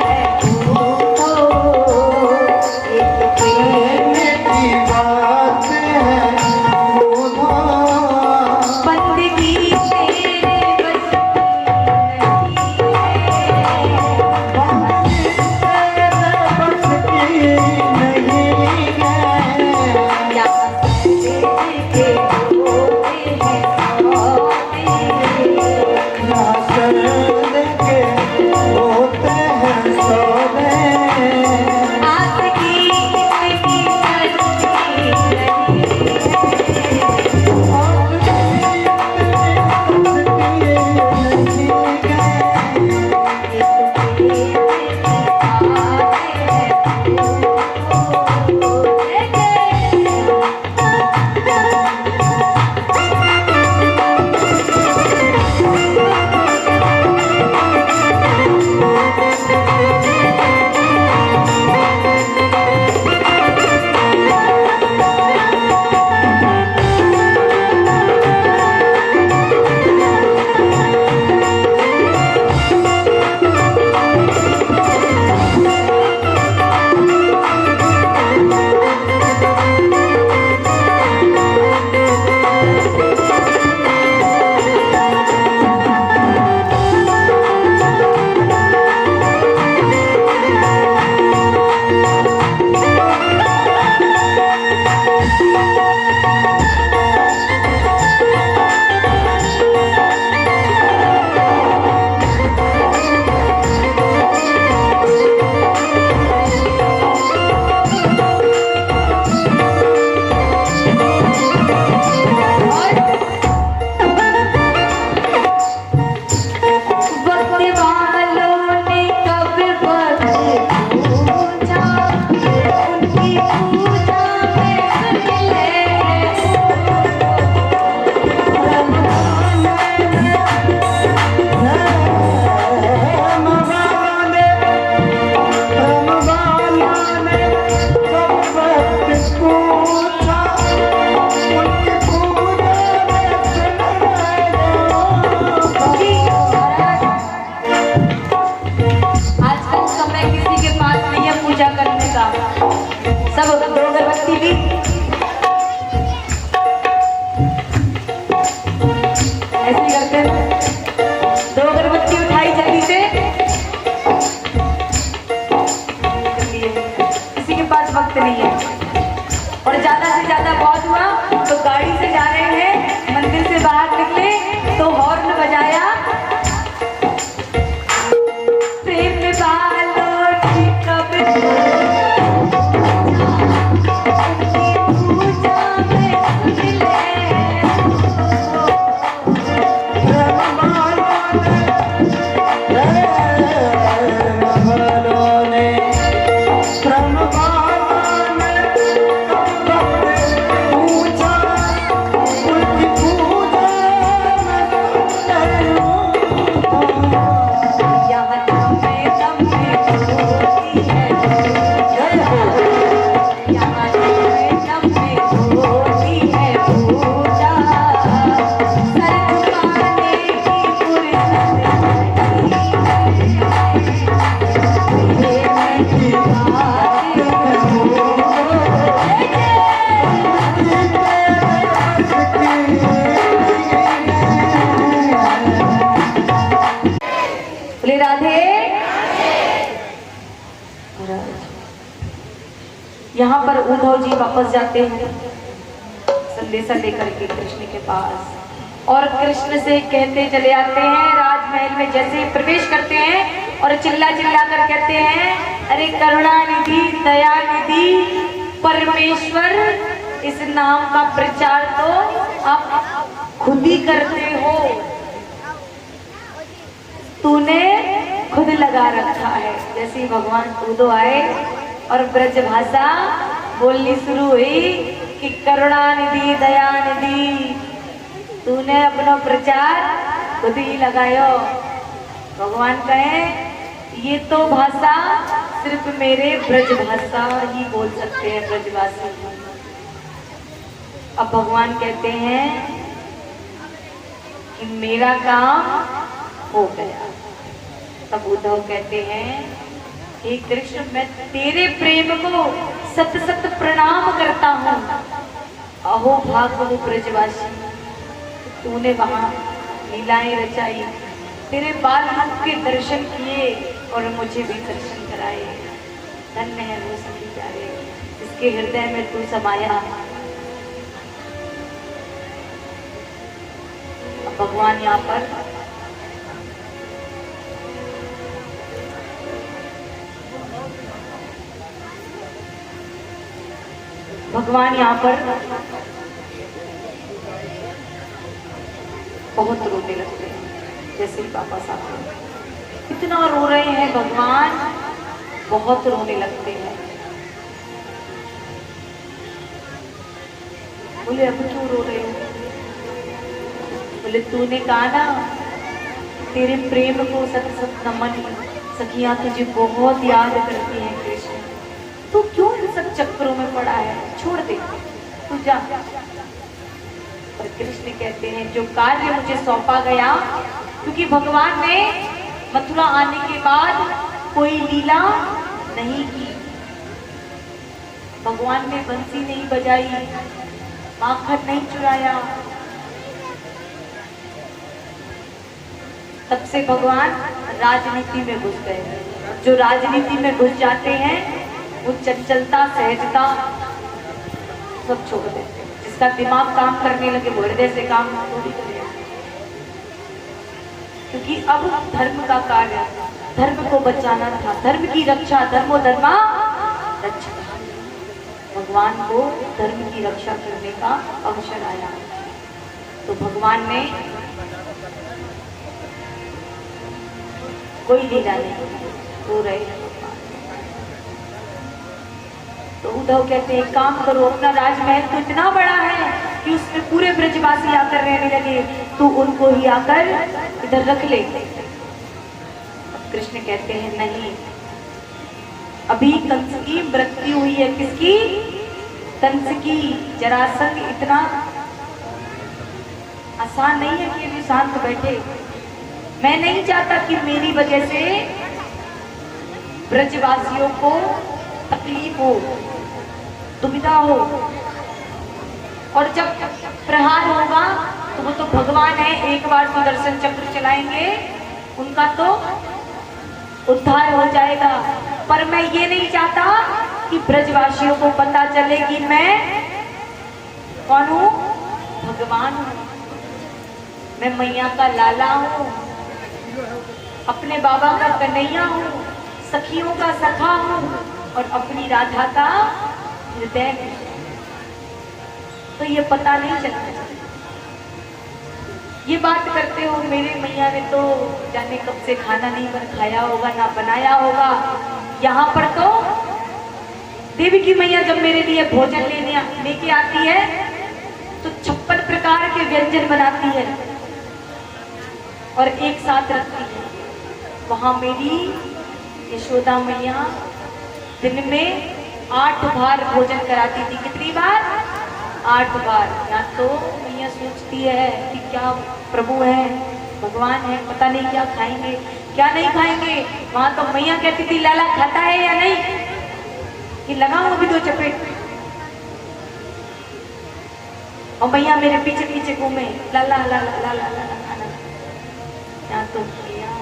ऐसे करते हैं। जी वापस जाते हैं संदेशा लेकर के कृष्ण के पास, और कृष्ण से कहते चले आते हैं। राजमहल में जैसे ही प्रवेश करते हैं और चिल्ला चिल्ला कर कहते हैं, अरे करुणानिधि दयानिधि परमेश्वर, इस नाम का प्रचार तो आप खुद ही करते हो, तूने खुद लगा रखा है। जैसे ही भगवान कूदो आए और ब्रज भाषा बोलनी शुरू हुई कि करुणानिधि दयानिधि, तूने अपना प्रचार खुद ही लगायो। भगवान कहे ये तो भाषा सिर्फ मेरे ब्रज भाषा ही बोल सकते हैं, ब्रजवासी। अब भगवान कहते हैं कि मेरा काम हो गया। तब उद्धव कहते हैं कि कृष्ण, मैं तेरे प्रेम को सत सत प्रणाम करता हूँ। अहो भागवत ब्रजवासी, तूने वहां लीलाएं रचाई, तेरे बाल मुख के दर्शन किए और मुझे भी दर्शन कराए। धन्य है वो सभी प्यारे जिसके हृदय में तू समाया। भगवान यहाँ पर बहुत रोने लगते हैं। जैसे ही वापस आते हैं इतना रो रहे हैं भगवान, बहुत रोने लगते हैं। बोले अब क्यों रो रहे हो? बोले तूने कहा ना तेरे प्रेम को सत सत नमन, सखियां तुझे बहुत याद करती हैं कृष्ण, तू क्यों इन सब चक्करों में पड़ा है, छोड़ दे तू जा। और कृष्ण कहते हैं जो कार्य मुझे सौंपा गया, क्योंकि भगवान ने मथुरा आने के बाद कोई लीला नहीं की, भगवान ने बंसी नहीं बजाई, माखन नहीं चुराया, तब से भगवान राजनीति में घुस गए। जो राजनीति में घुस जाते हैं वो चंचलता सहजता सब छोड़ देते हैं। जिसका दिमाग काम करने लगे वो हृदय से काम थोड़ी करेगा, क्योंकि अब धर्म का कार्य, धर्म को बचाना था, धर्म की रक्षा, धर्मो धर्मा रक्षा। भगवान को धर्म की रक्षा करने का अवसर आया, तो भगवान ने कोई लीला नहीं हो रहे। तो उद्धव कहते हैं काम करो, अपना राजमहल तो इतना बड़ा है कि उसमें पूरे ब्रजवासी आकर रहने लगे, तू उनको ही आकर इधर रख ले। कृष्ण कहते हैं नहीं, अभी कंस की मृत्यु हुई है। किसकी? कंस की। जरासंध इतना आसान नहीं है कि अभी शांत बैठे। मैं नहीं चाहता कि मेरी वजह से ब्रजवासियों को तकलीफ हो, दुविधा हो, और जब प्रहार होगा तो वो तो भगवान है, एक बार सुदर्शन चक्र चलाएंगे उनका तो उद्धार हो जाएगा। पर मैं ये नहीं चाहता कि ब्रजवासियों को पता चले कि मैं कौन हूँ, भगवान हूँ, मैं मैया का लाला हूँ, अपने बाबा का कन्हैया हूँ, सखियों का सखा हूँ और अपनी राधा का हृदय हूँ। तो ये पता नहीं चलता। ये बात करते हो मेरे मैया ने तो जाने कब से खाना नहीं खाया होगा, ना बनाया होगा। यहाँ पर तो देवी की मैया जब मेरे लिए भोजन लेके आती है तो 56 प्रकार के व्यंजन बनाती है और एक साथ रखती है। वहां मेरी यशोदा मैया दिन में 8 बार भोजन कराती थी। कितनी बार? 8 बार। या तो मैया सोचती है कि क्या प्रभु है, भगवान है, पता नहीं क्या खाएंगे क्या नहीं खाएंगे। वहां तो मैया कहती थी लाला खाता है या नहीं, कि लगाऊं अभी 2 चपेट। और मैया मेरे पीछे पीछे घूमे, लाला लाला लाला लाला खाना। या तो मैया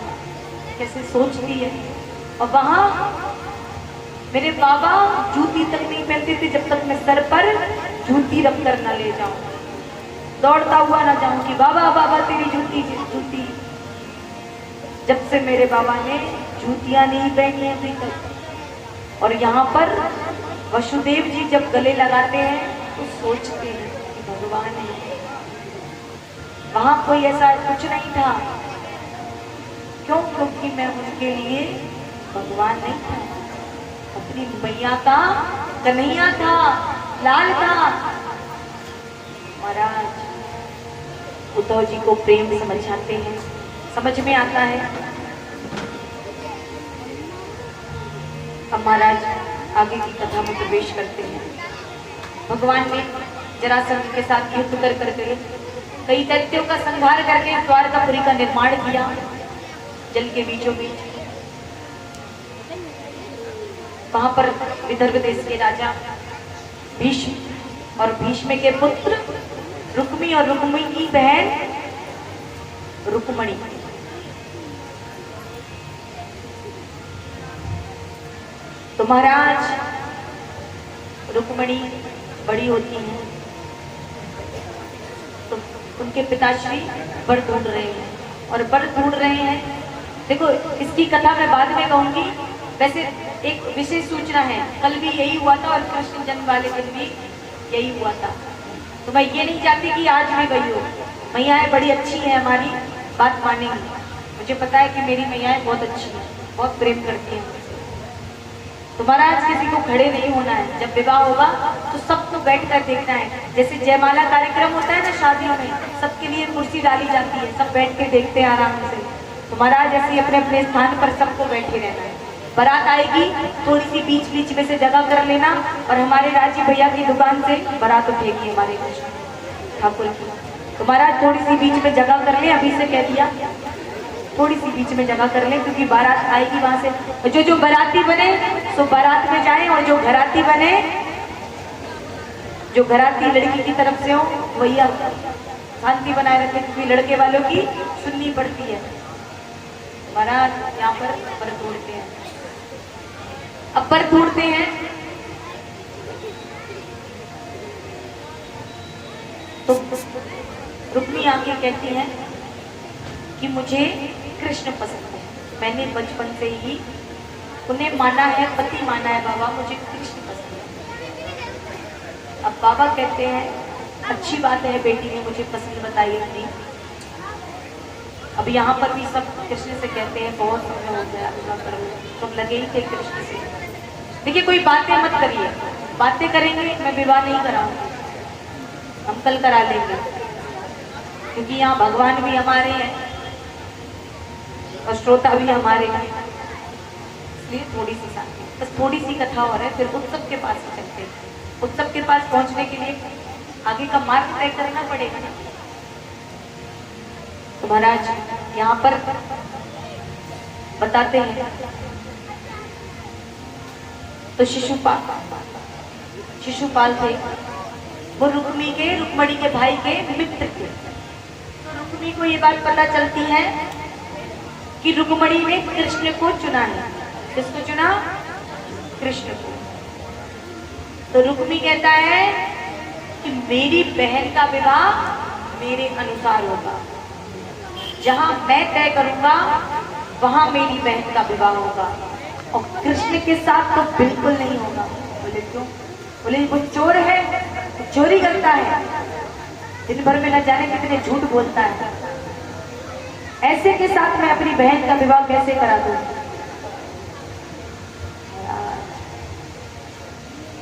कैसे सोचती है। और वहां मेरे बाबा जूती तक नहीं पहनते थे जब तक मैं सर पर जूती रख कर न ले जाऊं, दौड़ता हुआ ना जाऊं कि बाबा बाबा तेरी जूती जूती। जब से मेरे बाबा ने जूतियां नहीं पहनी अभी तक। और यहाँ पर वसुदेव जी जब गले लगाते हैं तो सोचते हैं कि भगवान है, वहां कोई ऐसा कुछ नहीं था। क्यों? क्योंकि मैं उनके लिए भगवान नहीं था, अपनी मैया का कन्हैया था, लाल था। महाराज उद्धव जी को प्रेम समझाते हैं, समझ में आता है। अब महाराज आगे की कथा में प्रवेश करते हैं। भगवान ने जरासंध के साथ युद्ध कर करके कई दैत्यों का संहार करके द्वारकापुरी का निर्माण किया जल के बीचों बीच। वहां पर विदर्भ देश के राजा भीष्म और भीष्म के पुत्र रुक्मी और रुक्मी की बहन रुक्मणी, तो महाराज रुक्मणी बड़ी होती हैं तो उनके पिताश्री वर ढूंढ रहे हैं और वर ढूंढ रहे हैं। देखो इसकी कथा मैं बाद में कहूंगी। वैसे एक विशेष सूचना है, कल भी यही हुआ था और कृष्ण जन्म वाले दिन भी यही हुआ था। तो मैं ये नहीं चाहती कि आज भी वही हो। मैयाएं बड़ी अच्छी है, हमारी बात मानेंगी। मुझे पता है कि मेरी मैयाएं बहुत अच्छी हैं, बहुत प्रेम करती हैं। तो महाराज किसी को खड़े नहीं होना है, जब विवाह होगा तो सबको बैठ कर देखना है। जैसे जयमाला कार्यक्रम होता है ना शादियों में, सबके लिए कुर्सी डाली जाती है, सब बैठ के देखते हैं आराम से। तो महाराज ऐसे अपने अपने स्थान पर सबको बैठे रहना है। बारात आएगी, थोड़ी सी बीच बीच में से जगह कर लेना और हमारे राजीव भैया की दुकान से बारात उठेगी हमारे ठाकुर की। तो महाराज थोड़ी सी बीच में जगह कर ले, अभी से कह दिया, थोड़ी सी बीच में जगह कर ले, क्योंकि बारात आएगी वहां से। जो जो बाराती बने सो बारात में जाए, और जो घराती बने, जो घराती लड़की की तरफ से हो वही शांति बनाए रखे, क्योंकि लड़के वालों की सुननी पड़ती है। महाराज यहाँ पर तोड़ते हैं, अब पर तोड़ते हैं तो रुक्मी आके कहती है कि मुझे कृष्ण पसंद है। मैंने बचपन से ही उन्हें माना है, पति माना है बाबा, मुझे कृष्ण पसंद है। अब बाबा कहते हैं अच्छी बात है बेटी ने मुझे पसंद बताई अपनी। अब यहाँ पर भी सब कृष्ण से कहते हैं बहुत समय हो गया, तुम लगे ही थे कृष्ण से। देखिए कोई बातें मत करिए, बातें करेंगे मैं विवाह नहीं कराऊंगी, हम कल करा लेंगे, क्योंकि यहाँ भगवान भी हमारे हैं और श्रोता भी हमारे हैं। इसलिए थोड़ी सी शांति, बस थोड़ी सी कथा और है, फिर उत्सव के पास चलते हैं। उत्सव के पास पहुंचने के लिए आगे का मार्ग तय करना पड़ेगा। तो महाराज यहाँ पर बताते हैं, तो शिशुपाल थे, वो रुक्मणी के भाई के मित्र थे। तो रुक्मणी को ये बात पता चलती है कि रुक्मणी ने कृष्ण को चुना है। किसको चुना? कृष्ण को। तो रुक्मी कहता है कि मेरी बहन का विवाह मेरे अनुसार होगा, जहां मैं तय करूंगा वहां मेरी बहन का विवाह होगा, और कृष्ण के साथ तो बिल्कुल नहीं होगा। बोले क्यों? बोले वो चोर है, वो चोरी करता है, दिन भर में न जाने कितने झूठ बोलता है, ऐसे के साथ मैं अपनी बहन का विवाह कैसे करा दूं?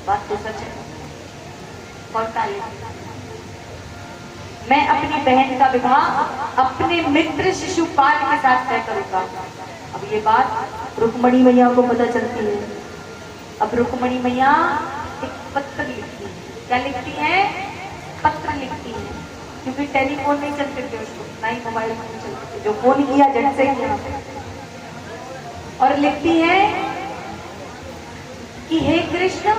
बात तो सच है, और मैं अपनी बहन का विवाह अपने मित्र शिशुपाल के साथ तय करूंगा। अब ये बात रुक्मणी मैया को पता चलती है। अब रुक्मणी मैया एक पत्र लिखती है। क्या लिखती है? पत्र लिखती है, क्योंकि टेलीफोन नहीं चलते थे उसको, ना ही मोबाइल फोन चलते थे। जो फोन किया झट से किया, और लिखती है कि हे कृष्ण,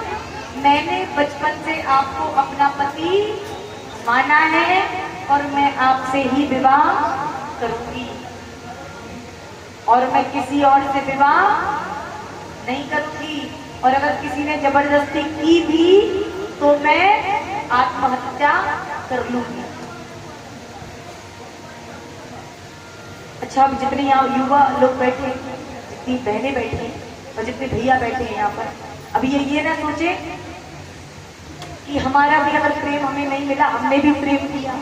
मैंने बचपन से आपको अपना पति माना है और मैं आपसे ही विवाह करूंगी, और मैं किसी और से विवाह नहीं करूंगी, और अगर किसी ने जबरदस्ती की भी तो मैं आत्महत्या कर लूंगी। अच्छा, अब जितने यहाँ युवा लोग बैठे, जितनी बहनें बैठी और जितने भैया बैठे हैं यहाँ पर, अभी ये ना सोचे कि हमारा भी अगर प्रेम हमें नहीं मिला, हमने भी प्रेम किया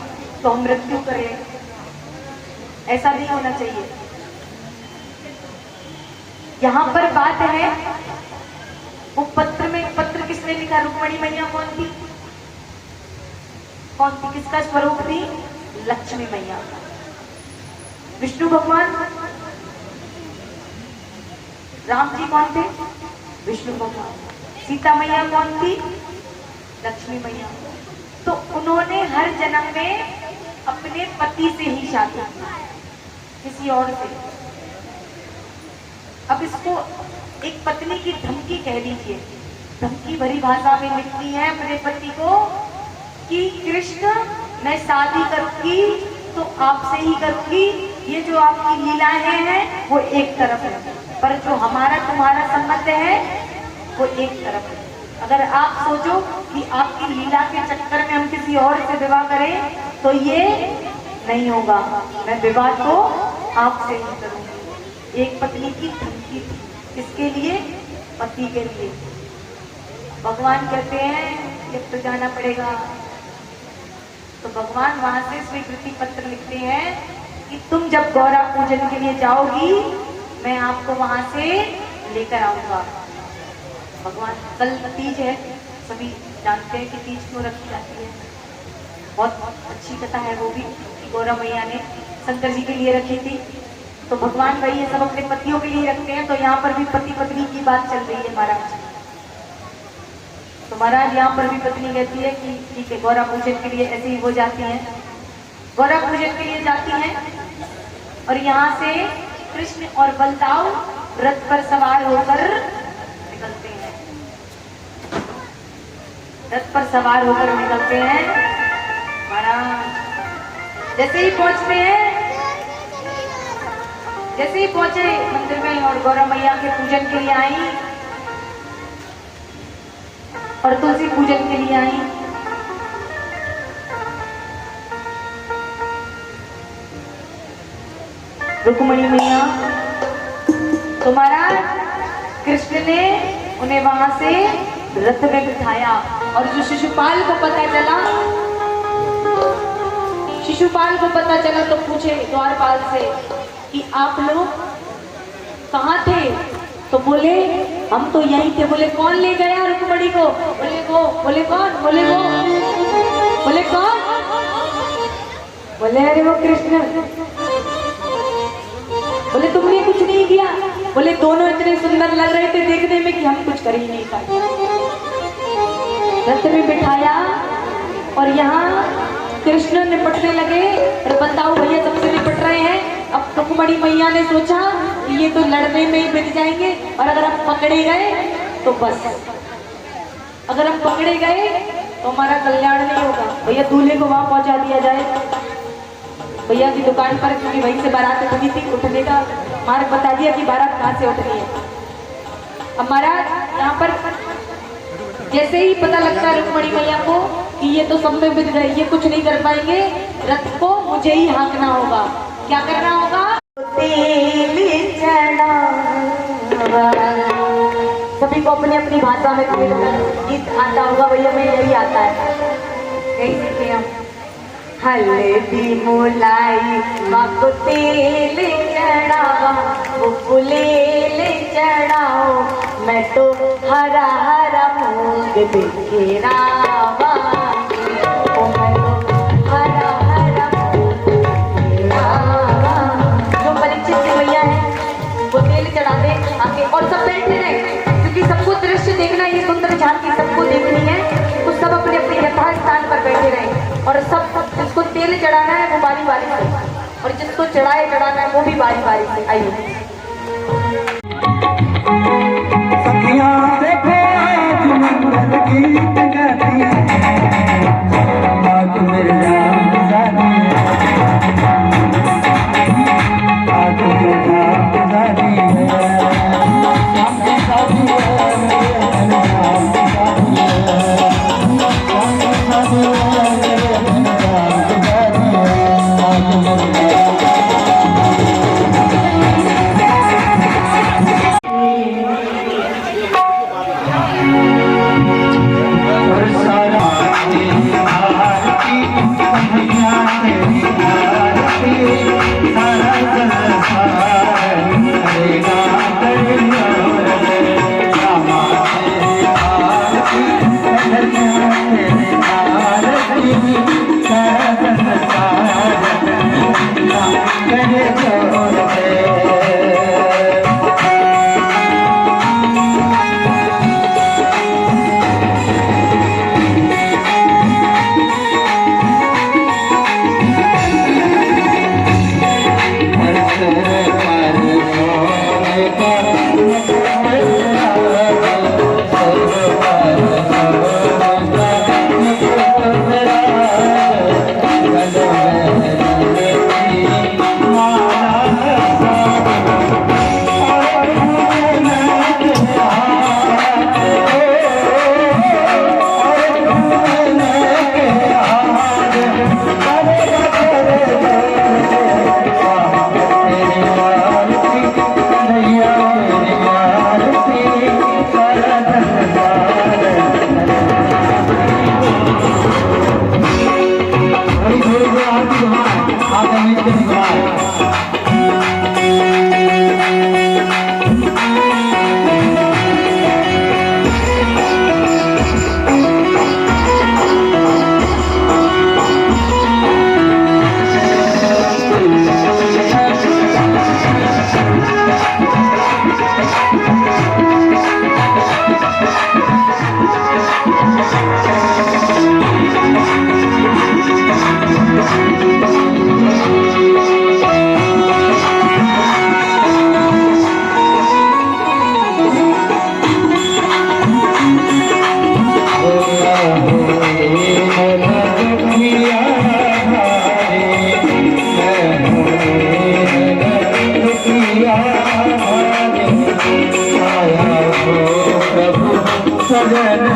तो हम मृत्यु करें। ऐसा नहीं होना चाहिए। यहाँ पर बात है, वो पत्र में, पत्र किसने लिखा? रुक्मणी मैया कौन थी? कौन थी? किसका स्वरूप थी? लक्ष्मी मैया। विष्णु भगवान, राम जी कौन थे? विष्णु भगवान। सीता मैया कौन थी? लक्ष्मी मैया। तो उन्होंने हर जन्म में अपने पति से ही शादी की, किसी और से। अब इसको एक पत्नी की धमकी कह लीजिए, धमकी भरी भाषा में लिखती है अपने पति को कि कृष्ण, मैं शादी करूंगी तो आपसे ही करूंगी, ये जो आपकी लीलाएं हैं वो एक तरफ है, पर जो हमारा तुम्हारा संबंध है वो एक तरफ है। अगर आप सोचो कि आपकी लीला के चक्कर में हम किसी और से विवाह करें तो ये नहीं होगा, मैं विवाह तो आपसे ही करूंगी। एक पत्नी की धमकी थी, किसके लिए? पति के लिए। भगवान कहते हैं जब तो जाना पड़ेगा, तो भगवान वहां से स्वीकृति पत्र लिखते हैं कि तुम जब गौरा पूजन के लिए जाओगी मैं आपको वहां से लेकर आऊंगा। भगवान, कल तीज है, सभी जानते हैं कि तीज क्यों रखी जाती है, बहुत अच्छी कथा है वो भी। गौरा मैया ने शंकर जी के लिए रखी थी, तो भगवान भाई ये सब अपने पतियों के लिए रखते हैं। तो यहाँ पर भी पति पत्नी की बात चल रही है महाराज। तो महाराज यहाँ पर भी पत्नी कहती है कि ठीक है, गौरा पूजन के लिए ऐसे ही हो जाती है, गौरा पूजन के लिए जाती हैं और यहाँ से कृष्ण और बलदाव रथ पर सवार होकर निकलते हैं। रथ पर सवार होकर निकलते हैं महाराज। जैसे ही पहुंचते हैं, जैसे ही पहुंचे मंदिर में और गौरा मैया के पूजन के लिए आई और तुलसी पूजन के लिए आई, रुक्मणी मैया, तो महाराज कृष्ण ने उन्हें वहां से रथ में बिठाया। और जो शिशुपाल को पता चला, शिशुपाल को पता चला तो पूछे द्वारपाल से कि आप लोग कहाँ थे? तो बोले हम तो यहीं थे। बोले कौन ले गया रुक्मणी को? बोले वो। बोले कौन? बोले वो। बोले कौन? बोले अरे वो कृष्ण। बोले तुमने कुछ नहीं किया? बोले दोनों इतने सुंदर लग रहे थे देखने में कि हम कुछ कर ही नहीं पाए। रथ में बिठाया और यहाँ कृष्ण निपटने लगे और बताओ भैया सबसे निपट रहे हैं। अब रुक्मणी मैया ने सोचा कि ये तो लड़ने में ही बिक जाएंगे और अगर हम पकड़े गए तो बस, अगर हम पकड़े गए तो हमारा कल्याण नहीं होगा। भैया दूल्हे को वहां पहुंचा दिया जाए, भैया की दुकान पर, क्योंकि वहीं से बारात उठनी थी, उठने का मार्ग बता दिया कि बारात कहाँ से उठनी है। अब महाराज यहाँ पर जैसे ही पता लगता है रुक्मणी मैया को कि ये तो सब में बिक गए, ये कुछ नहीं कर पाएंगे, रथ को मुझे ही हाँकना होगा। क्या करना होगा? तेल चढ़ावा। सभी को अपनी अपनी भाषा में गीत आता होगा, भैया में यही आता है, यही सीखे हम। हल्दी मुलाई माको तेल चढ़ावा, वो फुलेल चढ़ाओ, मैं तो हरा हरा मूंग बिखेरावा, ओ मैं तो हरा हरा मूंग बिखेरावा। जो परीक्षित की मैया है वो तेल चढ़ाते आके और सब बैठे रहे, क्योंकि सबको दृश्य देखना, ये सुंदर झांकी सबको देखनी है, तो सब अपने अपने यथास्थान पर बैठे रहे और सब जिसको तेल चढ़ाना है वो बारी बारी से, और जिसको चढ़ाना है वो भी बारी बारी से। आइए सखियां देखो आज मंगल गीत गाती है, आज मेरे नाम जानी है, आज मेरे नाम जानी है, हम शादी है और सारा आरती कन्हैया तेरी आरती सारा संसार करेगा करेगा रामा तेरी आरती कन्हैया तेरी आरती सारा संसार करेगा प्रभु सजन